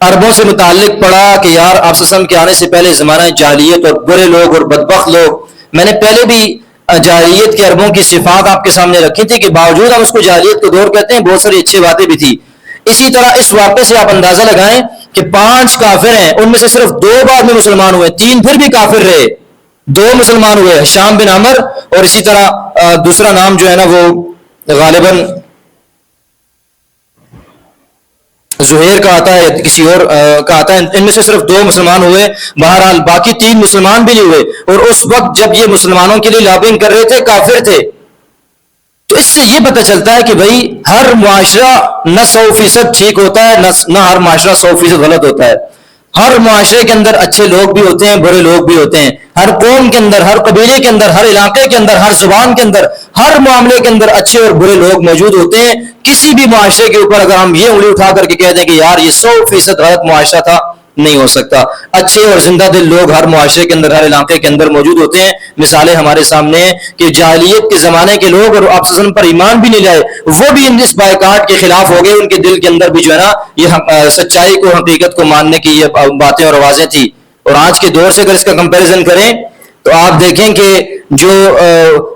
عربوں سے متعلق پڑھا کہ یار آپ صلی اللہ علیہ وسلم کے آنے سے پہلے زمانہ جاہلیت اور برے لوگ اور بدبخت لوگ. میں نے پہلے بھی جاہلیت کے عربوں کی صفات آپ کے سامنے رکھی تھی کہ باوجود ہم اس کو جاہلیت کا دور کہتے ہیں، بہت ساری اچھی باتیں بھی تھی. اسی طرح اس واقعے سے آپ اندازہ لگائیں کہ 5 کافر ہیں، ان میں سے صرف 2 بعد میں مسلمان ہوئے، 3 پھر بھی کافر رہے، 2 مسلمان ہوئے، ہشام بن عمر اور اسی طرح دوسرا نام جو ہے نا وہ غالباً زہیر کا آتا ہے، کسی اور کا آتا ہے. ان میں سے صرف 2 مسلمان ہوئے، بہرحال باقی 3 مسلمان بھی نہیں ہوئے. اور اس وقت جب یہ مسلمانوں کے لیے لابنگ کر رہے تھے کافر تھے. تو اس سے یہ پتہ چلتا ہے کہ بھائی ہر معاشرہ نہ 100% ٹھیک ہوتا ہے، نہ ہر معاشرہ 100% غلط ہوتا ہے. ہر معاشرے کے اندر اچھے لوگ بھی ہوتے ہیں، برے لوگ بھی ہوتے ہیں. ہر قوم کے اندر، ہر قبیلے کے اندر، ہر علاقے کے اندر، ہر زبان کے اندر، ہر معاملے کے اندر اچھے اور برے لوگ موجود ہوتے ہیں. کسی بھی معاشرے کے اوپر اگر ہم یہ انگلی اٹھا کر کے کہہ دیں کہ یار یہ 100% غلط معاشرہ تھا، نہیں ہو سکتا. اچھے اور زندہ دل لوگ ہر معاشرے کے اندر، ہر علاقے کے اندر موجود ہوتے ہیں. مثالیں ہمارے سامنے ہیں کہ جاہلیت کے زمانے کے لوگ اور آپ وسلم پر ایمان بھی نہیں لائے، وہ بھی اس بائیکاٹ کے خلاف ہو گئے. ان کے دل کے اندر بھی جو ہے نا یہ سچائی کو، حقیقت کو ماننے کی یہ باتیں اور آوازیں تھی. اور آج کے دور سے اگر اس کا کمپیریزن کریں تو آپ دیکھیں کہ جو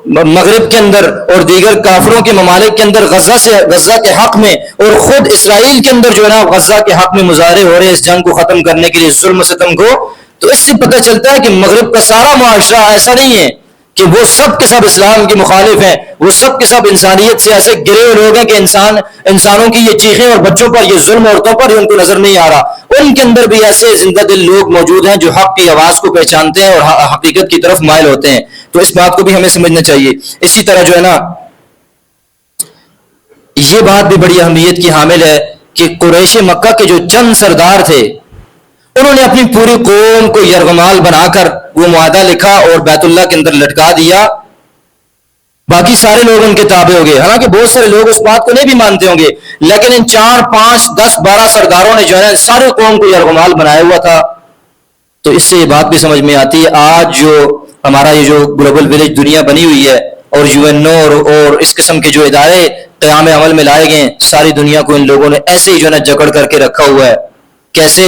مغرب کے اندر اور دیگر کافروں کے ممالک کے اندر غزہ کے حق میں اور خود اسرائیل کے اندر جو ہے نا غزہ کے حق میں مظاہرے ہو رہے ہیں اس جنگ کو ختم کرنے کے لیے، ظلم و ستم کو، تو اس سے پتہ چلتا ہے کہ مغرب کا سارا معاشرہ ایسا نہیں ہے کہ وہ سب کے سب اسلام کے مخالف ہیں، وہ سب کے سب انسانیت سے ایسے گرے ہوئے لوگ ہیں کہ انسانوں کی یہ چیخیں اور بچوں پر یہ ظلم، عورتوں پر ان کو نظر نہیں آ رہا. ان کے اندر بھی ایسے زندہ دل لوگ موجود ہیں جو حق کی آواز کو پہچانتے ہیں اور حقیقت کی طرف مائل ہوتے ہیں. تو اس بات کو بھی ہمیں سمجھنا چاہیے. اسی طرح جو ہے نا یہ بات بھی بڑی اہمیت کی حامل ہے کہ قریش مکہ کے جو چند سردار تھے انہوں نے اپنی پوری قوم کو یرغمال بنا کر وہ معاہدہ لکھا اور بیت اللہ کے اندر لٹکا دیا. باقی سارے لوگ ان کے تابع ہو گئے. حالانکہ بہت سارے لوگ اس بات کو نہیں بھی مانتے ہوں گے، لیکن ان 4 5 10 12 سرداروں نے جو ہے سارے قوم کو یرغمال بنایا ہوا تھا. تو اس سے یہ بات بھی سمجھ میں آتی ہے آج جو ہمارا یہ جو گلوبل ولیج دنیا بنی ہوئی ہے اور UNO اور اس قسم کے جو ادارے قیام عمل میں لائے گئے، ساری دنیا کو ان لوگوں نے ایسے ہی جو ہے نا جکڑ کر کے رکھا ہوا ہے. کیسے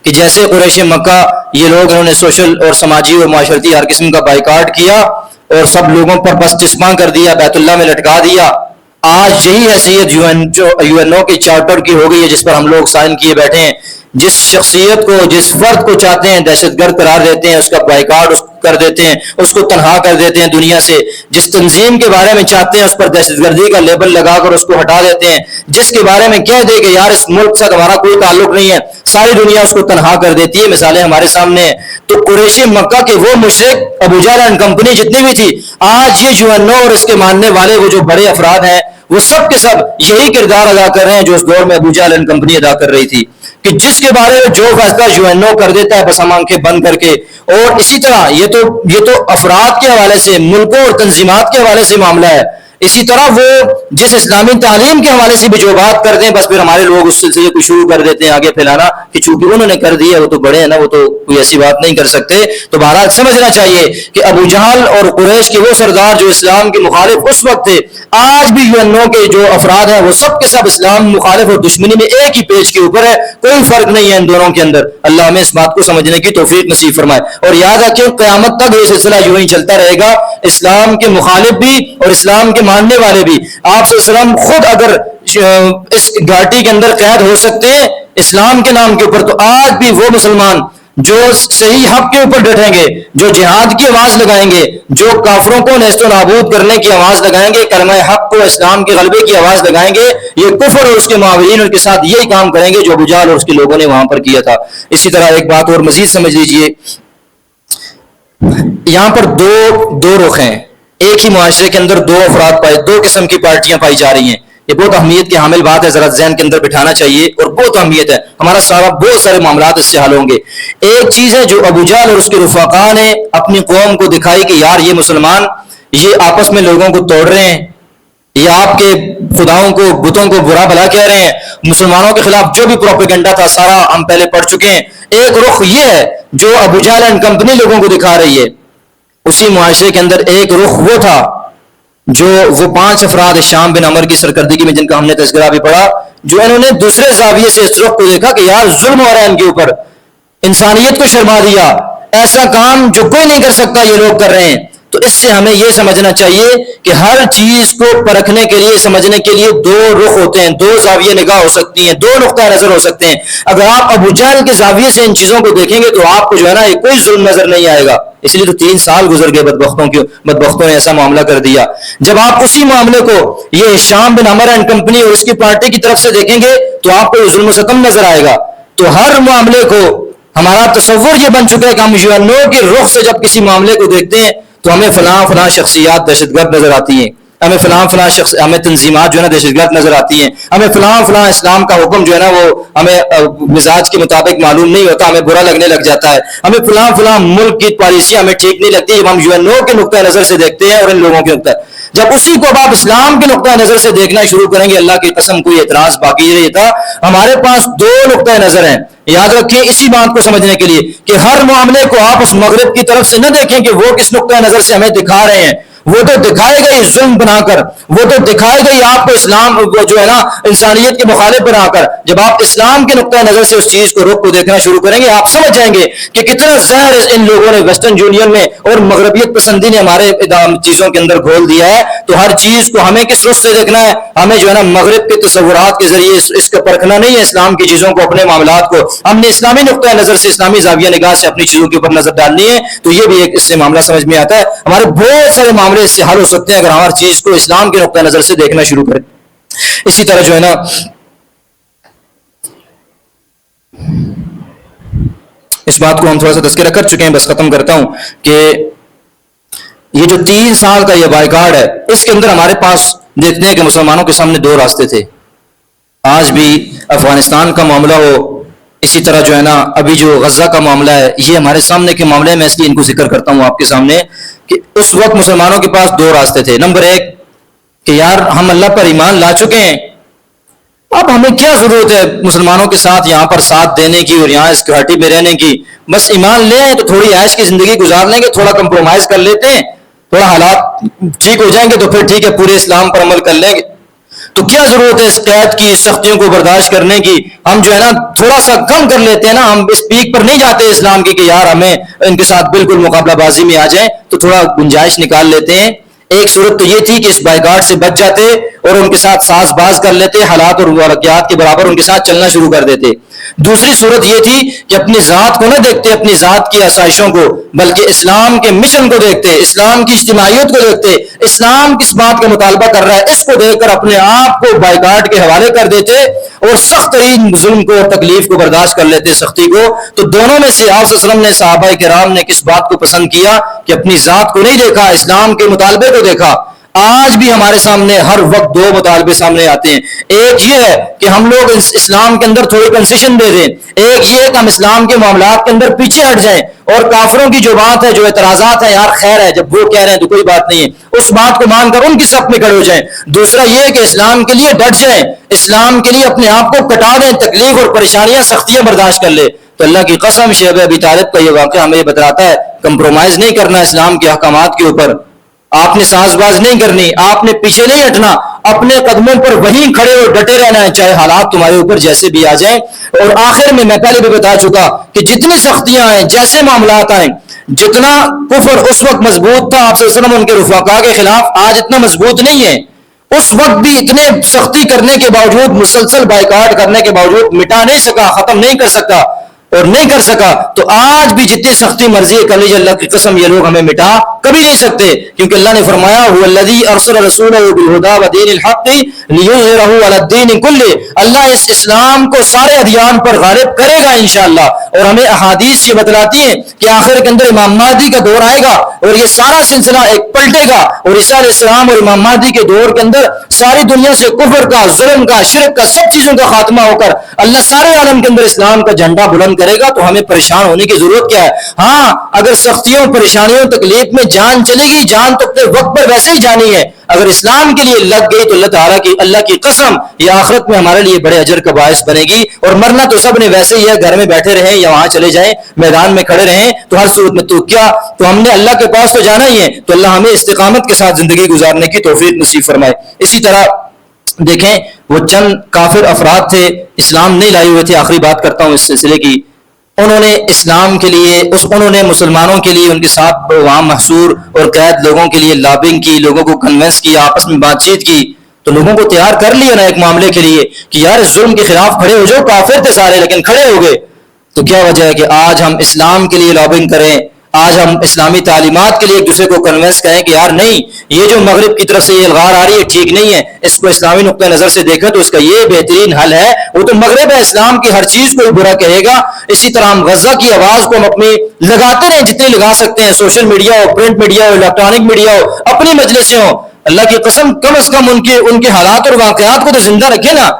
کہ جیسے قریش مکہ یہ لوگ انہوں نے سوشل اور سماجی اور معاشرتی ہر قسم کا بائیکاٹ کیا اور سب لوگوں پر بس چسپاں کر دیا، بیت اللہ میں لٹکا دیا. آج یہی حیثیت یو این او کے چارٹر کی ہو گئی ہے جس پر ہم لوگ سائن کیے بیٹھے ہیں. جس شخصیت کو, جس فرد کو چاہتے ہیں دہشت گرد قرار دیتے ہیں, اس کا بائیکاٹ کر دیتے ہیں, اس کو تنہا کر دیتے ہیں دنیا سے. جس تنظیم کے بارے میں چاہتے ہیں اس پر دہشت گردی کا لیبل لگا کر اس کو ہٹا دیتے ہیں. جس کے بارے میں کہہ دے کہ یار اس ملک سے ہمارا کوئی تعلق نہیں ہے, ساری دنیا اس کو تنہا کر دیتی ہے. مثالیں ہمارے سامنے ہیں. تو قریشی مکہ کے وہ مشرک, ابو جہل اینڈ کمپنی جتنی بھی تھی, آج یہ یو این او اور اس کے ماننے والے وہ جو بڑے افراد ہیں وہ سب کے سب یہی کردار ادا کر رہے ہیں جو اس دور میں ابو جہل اینڈ کمپنی ادا کر رہی تھی, کہ جس کے بارے میں جو فیصلہ یو این او کر دیتا ہے بس ہم آنکھیں بند کر کے. اور اسی طرح یہ تو افراد کے حوالے سے, ملکوں اور تنظیمات کے حوالے سے معاملہ ہے. اسی طرح وہ جس اسلامی تعلیم کے حوالے سے بھی جو بات کرتے ہیں بس پھر ہمارے لوگ اس سلسلے کو شروع کر دیتے ہیں آگے پھیلانا کہ چونکہ انہوں نے کر دیا, وہ تو بڑے ہیں نا, وہ تو کوئی ایسی بات نہیں کر سکتے. تو بہرحال سمجھنا چاہیے کہ ابو جہل اور قریش کے وہ سردار جو اسلام کے مخالف اس وقت تھے, آج بھی یو این او کے جو افراد ہیں وہ سب کے سب اسلام مخالف اور دشمنی میں ایک ہی پیج کے اوپر ہے, کوئی فرق نہیں ہے ان دونوں کے اندر. اللہ ہمیں اس بات کو سمجھنے کی توفیق نصیب فرمائے. اور یاد رکھیں قیامت تک یہ سلسلہ یوں ہی چلتا رہے گا, اسلام کے مخالف بھی اور اسلام کے ماننے والے بھی. آپ صلی اللہ علیہ وسلم خود اگر اس گھاٹی کے اندر قید ہو سکتے ہیں اسلام کے نام کے اوپر, تو آج بھی وہ مسلمان جو صحیح حق کے اوپر ڈٹیں گے, جو جہاد کی آواز لگائیں گے, جو کافروں کو نیست و نابود کرنے کی آواز لگائیں گے, کلمہ حق کو, اسلام کے غلبے کی آواز لگائیں گے, یہ کفر اور اس کے معاونین ان کے ساتھ یہی کام کریں گے جو ابو جہل اور اس کے لوگوں نے وہاں پر کیا تھا. اسی طرح ایک بات اور مزید سمجھ لیجئے, یہاں پر دو رخ ہیں. ایک ہی معاشرے کے اندر دو قسم کی پارٹیاں پائی جا رہی ہیں. یہ بہت اہمیت کی حامل بات ہے, ذرا ذہن کے اندر بٹھانا چاہیے, اور بہت اہمیت ہے. ہمارا بہت سارے معاملات اس سے حل ہوں گے. ایک چیز ہے جو ابو جہل اور اس کے رفقا نے اپنی قوم کو دکھائی کہ یار یہ مسلمان یہ آپس میں لوگوں کو توڑ رہے ہیں, یہ آپ کے خداؤں کو, بتوں کو برا بھلا کہہ رہے ہیں. مسلمانوں کے خلاف جو بھی پروپیگنڈا تھا سارا ہم پہلے پڑھ چکے ہیں. ایک رخ یہ ہے جو ابو جہل اینڈ کمپنی لوگوں کو دکھا رہی ہے. اسی معاشرے کے اندر ایک رخ وہ تھا جو وہ 5 افراد شام بن عمر کی سرکردگی میں جن کا ہم نے تذکرہ بھی پڑھا, جو انہوں نے دوسرے زاویے سے اس رخ کو دیکھا کہ یار ظلم ہو رہا ہے ان کے اوپر, انسانیت کو شرما دیا, ایسا کام جو کوئی نہیں کر سکتا یہ لوگ کر رہے ہیں. تو اس سے ہمیں یہ سمجھنا چاہیے کہ ہر چیز کو پرکھنے کے لیے, سمجھنے کے لیے 2 رخ ہوتے ہیں, 2 زاویے نگاہ ہو سکتی ہیں, 2 نقطہ نظر ہو سکتے ہیں. اگر آپ ابو جہل کے زاویے سے ان چیزوں کو دیکھیں گے تو آپ کو جو ہے نا کوئی ظلم نظر نہیں آئے گا. اس لیے تو 3 سال گزر گئے بدبختوں نے ایسا معاملہ کر دیا. جب آپ اسی معاملے کو یہ شام بن عمر اینڈ کمپنی اور اس کی پارٹی کی طرف سے دیکھیں گے تو آپ کو ظلم و ستم نظر آئے گا. تو ہر معاملے کو ہمارا تصور یہ بن چکا ہے کہ ہم یو این او کے رخ سے جب کسی معاملے کو دیکھتے ہیں تو ہمیں فلاں شخصیات دہشت گرد نظر آتی ہیں, ہمیں ہمیں تنظیمات جو ہے نا دہشت گرد نظر آتی ہیں, ہمیں فلاں اسلام کا حکم جو ہے نا وہ ہمیں مزاج کے مطابق معلوم نہیں ہوتا, ہمیں برا لگنے لگ جاتا ہے, ہمیں فلاں ملک کی پالیسیاں ہمیں ٹھیک نہیں لگتی. جب ہم یو این او کے نقطہ نظر سے دیکھتے ہیں اور ان لوگوں کے نقطہ, جب اسی کو اب آپ اسلام کے نقطہ نظر سے دیکھنا شروع کریں گے, اللہ کی قسم کوئی اعتراض باقی نہیں رہتا. ہمارے پاس 2 نقطہ نظر ہیں. یاد رکھیں اسی بات کو سمجھنے کے لیے کہ ہر معاملے کو آپ اس مغرب کی طرف سے نہ دیکھیں کہ وہ کس نقطہ نظر سے ہمیں دکھا رہے ہیں. وہ تو دکھائے گا ہی ظلم بنا کر, وہ تو دکھائے گا ہی آپ کو اسلام جو ہے نا انسانیت کے مخالف بنا کر. جب آپ اسلام کے نقطہ نظر سے اس چیز کو رخ کو دیکھنا شروع کریں گے آپ سمجھ جائیں گے کہ کتنا زہر ان لوگوں نے ویسٹرن یونین میں اور مغربیت پسندی نے ہمارے چیزوں کے اندر گھول دیا ہے. تو ہر چیز کو ہمیں کس رخ سے دیکھنا ہے, ہمیں جو ہے نا مغرب کے تصورات کے ذریعے اس کو پرکھنا نہیں ہے. اسلام کی چیزوں کو, اپنے معاملات کو ہم نے اسلامی نقطہ نظر سے, اسلامی زاویہ نگاہ سے اپنی چیزوں کے اوپر نظر ڈالنی ہے. تو یہ بھی ایک اس سے معاملہ سمجھ میں آتا ہے. ہمارے بہت سارے معاملے اس سے حل ہو سکتے ہیں اگر ہر چیز کو اسلام کے نقطہ نظر سے دیکھنا شروع کریں. اسی طرح جو ہے نا اس بات کو ہم تھوڑا سا تذکرہ کر چکے ہیں, بس ختم کرتا ہوں کہ یہ جو 3 سال کا یہ بائیکاٹ ہے اس کے اندر ہمارے پاس دیکھتے ہیں کہ مسلمانوں کے سامنے 2 راستے تھے. آج بھی افغانستان کا معاملہ ہو, اسی طرح جو ہے نا ابھی جو غزہ کا معاملہ ہے, یہ ہمارے سامنے کے معاملے میں اس لیے ان کو ذکر کرتا ہوں آپ کے سامنے کہ اس وقت مسلمانوں کے پاس 2 راستے تھے. نمبر 1 کہ یار ہم اللہ پر ایمان لا چکے ہیں, اب ہمیں کیا ضرورت ہے مسلمانوں کے ساتھ یہاں پر ساتھ دینے کی اور یہاں اس گھاٹی میں رہنے کی, بس ایمان لے آئیں تو تھوڑی عیش کی زندگی گزار لیں گے, تھوڑا کمپرومائز کر لیتے ہیں, تھوڑا حالات ٹھیک ہو جائیں گے تو پھر ٹھیک ہے پورے اسلام پر عمل کر لیں گے. تو کیا ضرورت ہے اس قید کی, سختیوں کو برداشت کرنے کی, ہم جو ہے نا تھوڑا سا کم کر لیتے ہیں نا, ہم اس پیک پر نہیں جاتے اسلام کی کہ یار ہمیں ان کے ساتھ بالکل مقابلہ بازی میں آ جائیں, تو تھوڑا گنجائش نکال لیتے ہیں. ایک صورت تو یہ تھی کہ اس بائیکاٹ سے بچ جاتے اور ان کے ساتھ ساز باز کر لیتے، حالات اور واقعات کے برابر ان کے ساتھ چلنا شروع کر دیتے۔ دوسری صورت یہ تھی کہ اپنی ذات کو نہ دیکھتے، اپنی ذات کی آسائشوں کو، بلکہ اسلام کے مشن کو دیکھتے، اسلام کی اجتماعیت کو دیکھتے، اسلام کس بات کا مطالبہ کر رہا ہے اس کو دیکھ کر اپنے آپ کو بائیکاٹ کے حوالے کر دیتے اور سخت ترین ظلم کو، تکلیف کو برداشت کر لیتے، سختی کو۔ تو دونوں میں سے آپ صلی اللہ علیہ وسلم نے، صحابہ کرام نے کس بات کو پسند کیا کہ اپنی ذات کو نہیں دیکھا، اسلام کے مطالبے کو دیکھا۔ آج بھی ہمارے سامنے ہر وقت دو مطالبے سامنے آتے ہیں، ایک یہ ہے کہ ہم لوگ اسلام کے اندر تھوڑی کنسیشن دے دیں، ایک یہ ہے کہ ہم اسلام کے معاملات کے اندر پیچھے ہٹ جائیں اور کافروں کی جو بات ہے، جو اعتراضات ہیں، یار خیر ہے جب وہ کہہ رہے ہیں تو کوئی بات نہیں ہے، اس بات کو مان کر ان کی صف میں کھڑے ہو جائیں۔ دوسرا یہ ہے کہ اسلام کے لیے ڈٹ جائیں، اسلام کے لیے اپنے آپ کو کٹا دیں، تکلیف اور پریشانیاں، سختیاں برداشت کر لے۔ تو اللہ کی قسم شیخ ابی طالب کا یہ واقعہ ہمیں یہ بتاتا ہے، کمپرومائز نہیں کرنا اسلام کے احکامات کے اوپر، آپ نے ساز باز نہیں کرنی، آپ نے پیچھے نہیں ہٹنا، اپنے قدموں پر وہیں کھڑے اور ڈٹے رہنا ہے، چاہے حالات تمہارے اوپر جیسے بھی آ جائیں۔ اور آخر میں پہلے بھی بتا چکا کہ جتنی سختیاں ہیں، جیسے معاملات آئیں، جتنا کفر اس وقت مضبوط تھا آپ صلی اللہ علیہ وسلم ان کے رفقا کے خلاف، آج اتنا مضبوط نہیں ہے۔ اس وقت بھی اتنے سختی کرنے کے باوجود، مسلسل بائیکاٹ کرنے کے باوجود مٹا نہیں سکا، ختم نہیں کر سکتا اور نہیں کر سکا، تو آج بھی جتنی سختی مرضی کر لیجیے، اللہ کی قسم یہ لوگ ہمیں مٹا کبھی نہیں سکتے، کیونکہ اللہ نے فرمایا هو الذی ارسل رسولہ بالہدی ودین الحق لیظہرہ علی الدین کلہ، اللہ اس اسلام کو سارے ادیان پر غالب کرے گا انشاءاللہ۔ اور ہمیں احادیث یہ بتلاتی ہیں کہ آخر کے اندر امام مہدی کا دور آئے گا اور یہ سارا سلسلہ ایک پلٹے گا، اور عیسیٰ علیہ السلام اور امام مہدی کے دور کے اندر ساری دنیا سے کفر کا، ظلم کا، شرک کا، سب چیزوں کا خاتمہ ہو کر اللہ سارے عالم کے اندر اسلام کا جھنڈا بلند کرے گا۔ تو ہمیں پریشان ہونے کی ضرورت کیا ہے؟ ہاں اگر سختیوں، پریشانیوں، تکلیف میں جان چلے گی، جان تو اپنے وقت پر ویسے ہی جانی ہے، اگر اسلام کے لیے لگ گئی تو اللہ تعالیٰ کی، اللہ کی قسم یہ آخرت میں ہمارے لیے بڑے اجر کا باعث بنے گی۔ اور مرنا تو سب نے ویسے ہی ہے، گھر میں بیٹھے رہیں یا وہاں چلے جائیں، میدان میں کھڑے رہیں، تو ہر صورت میں تو کیا، تو ہم نے اللہ کے پاس تو جانا ہی ہے، تو اللہ ہمیں استقامت کے ساتھ زندگی گزارنے کی توفیق نصیب فرمائے۔ اسی طرح دیکھیں وہ چند کافر افراد تھے، اسلام نہیں لائے ہوئے تھے، آخری بات کرتا ہوں اس سلسلے کی، انہوں نے اسلام کے لیے، انہوں نے مسلمانوں کے لیے، ان کے ساتھ وہاں محصور اور قید لوگوں کے لیے لابنگ کی، لوگوں کو کنونس کی، آپس میں بات چیت کی، تو لوگوں کو تیار کر لیا نا ایک معاملے کے لیے کہ یار اس ظلم کے خلاف کھڑے ہو جاؤ، کافر تھے سارے لیکن کھڑے ہو گئے۔ تو کیا وجہ ہے کہ آج ہم اسلام کے لیے لابنگ کریں، آج ہم اسلامی تعلیمات کے لیے ایک دوسرے کو کنونس کریں کہ یار نہیں، یہ جو مغرب کی طرف سے یہ الغار آ رہی ہے ٹھیک نہیں ہے، اس کو اسلامی نقطہ نظر سے دیکھیں تو اس کا یہ بہترین حل ہے، وہ تو مغرب ہے، اسلام کی ہر چیز کو برا کہے گا۔ اسی طرح ہم غزہ کی آواز کو ہم اپنی لگاتے رہیں جتنی لگا سکتے ہیں، سوشل میڈیا ہو، پرنٹ میڈیا ہو، الیکٹرانک میڈیا ہو، اپنی مجلسیں ہوں، اللہ کی قسم کم از کم ان کے حالات اور واقعات کو تو زندہ رکھیں نا۔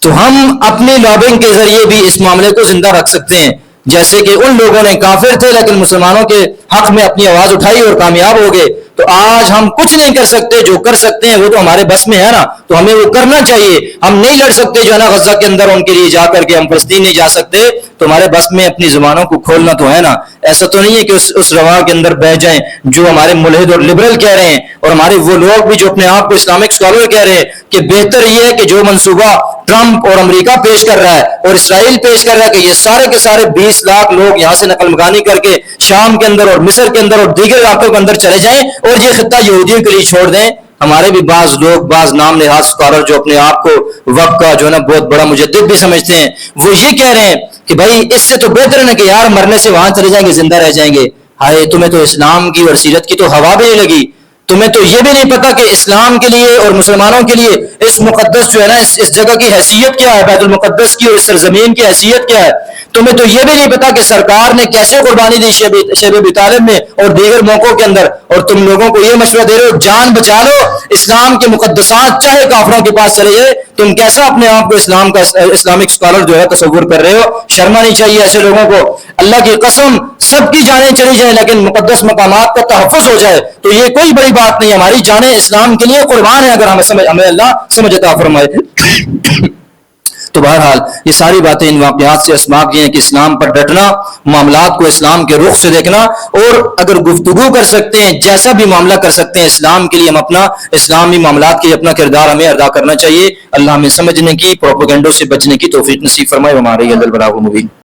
تو ہم اپنی لابنگ کے ذریعے بھی اس معاملے کو زندہ رکھ سکتے ہیں، جیسے کہ ان لوگوں نے کافر تھے لیکن مسلمانوں کے حق میں اپنی آواز اٹھائی اور کامیاب ہو گئے۔ تو آج ہم کچھ نہیں کر سکتے، جو کر سکتے ہیں وہ تو ہمارے بس میں ہے نا، تو ہمیں وہ کرنا چاہیے۔ ہم نہیں لڑ سکتے جو ہے نا غزہ کے اندر ان کے لیے جا کر کے، ہم فلسطین نہیں جا سکتے، تو ہمارے بس میں اپنی زبانوں کو کھولنا تو ہے نا۔ ایسا تو نہیں ہے کہ اس رواں کے اندر بہ جائیں جو ہمارے ملحد اور لبرل کہہ رہے ہیں، اور ہمارے وہ لوگ بھی جو اپنے آپ کو اسلامک اسکالر کہہ رہے ہیں کہ بہتر یہ ہے کہ جو منصوبہ ٹرمپ اور امریکہ پیش کر رہا ہے اور اسرائیل پیش کر رہا ہے کہ یہ سارے کے سارے 20 لاکھ لوگ یہاں سے نقل مکانی کر کے شام کے اندر اور مصر کے اندر اور دیگر علاقوں کے اندر چلے جائیں اور یہ خطہ یہودیوں کے لیے چھوڑ دیں۔ ہمارے بھی بعض لوگ، بعض نام نہاد اسکالر جو اپنے آپ کو وقت کا جو ہے نا بہت بڑا مجدد بھی سمجھتے ہیں، وہ یہ کہہ رہے ہیں کہ بھائی اس سے تو بہتر ہے کہ یار مرنے سے وہاں چلے جائیں گے، زندہ رہ جائیں گے۔ ہائے تمہیں تو اسلام کی اور سیرت کی تو ہوا بھی نہیں لگی، تمہیں تو یہ بھی نہیں پتا کہ اسلام کے لیے اور مسلمانوں کے لیے اس مقدس جو ہے نا اس جگہ کی حیثیت کیا ہے، بیت المقدس کی اور اس سرزمین کی حیثیت کیا ہے۔ تمہیں تو یہ بھی نہیں پتا کہ سرکار نے کیسے قربانی دی شیخ ابی طالب میں اور دیگر موقعوں کے اندر، اور تم لوگوں کو یہ مشورہ دے رہے ہو جان بچا لو، اسلام کے مقدسات چاہے کافروں کے پاس چلے جائے۔ تم کیسا اپنے آپ کو اسلام کا اسلامک اسکالر جو ہے تصور کر رہے ہو؟ شرما نہیں چاہیے ایسے لوگوں کو۔ اللہ کی قسم سب کی جانیں چلی جائیں لیکن مقدس مقامات کا تحفظ ہو جائے تو یہ کوئی بڑی بات نہیں، ہماری جانیں اسلام کے لیے قربان ہے، اگر ہمیں اللہ سمجھ عطا فرمائے۔ تو بہرحال یہ ساری باتیں ان واقعات سے اسباق یہ ہیں کہ اسلام پر ڈٹنا، معاملات کو اسلام کے رخ سے دیکھنا، اور اگر گفتگو کر سکتے ہیں، جیسا بھی معاملہ کر سکتے ہیں اسلام کے لیے، ہم اپنا اسلامی معاملات کے لیے اپنا کردار ہمیں ادا کرنا چاہیے۔ اللہ ہمیں سمجھنے کی، پروپیگنڈوں سے بچنے کی توفیق نصیب فرمائے۔ ہمارے البلاغ المبین۔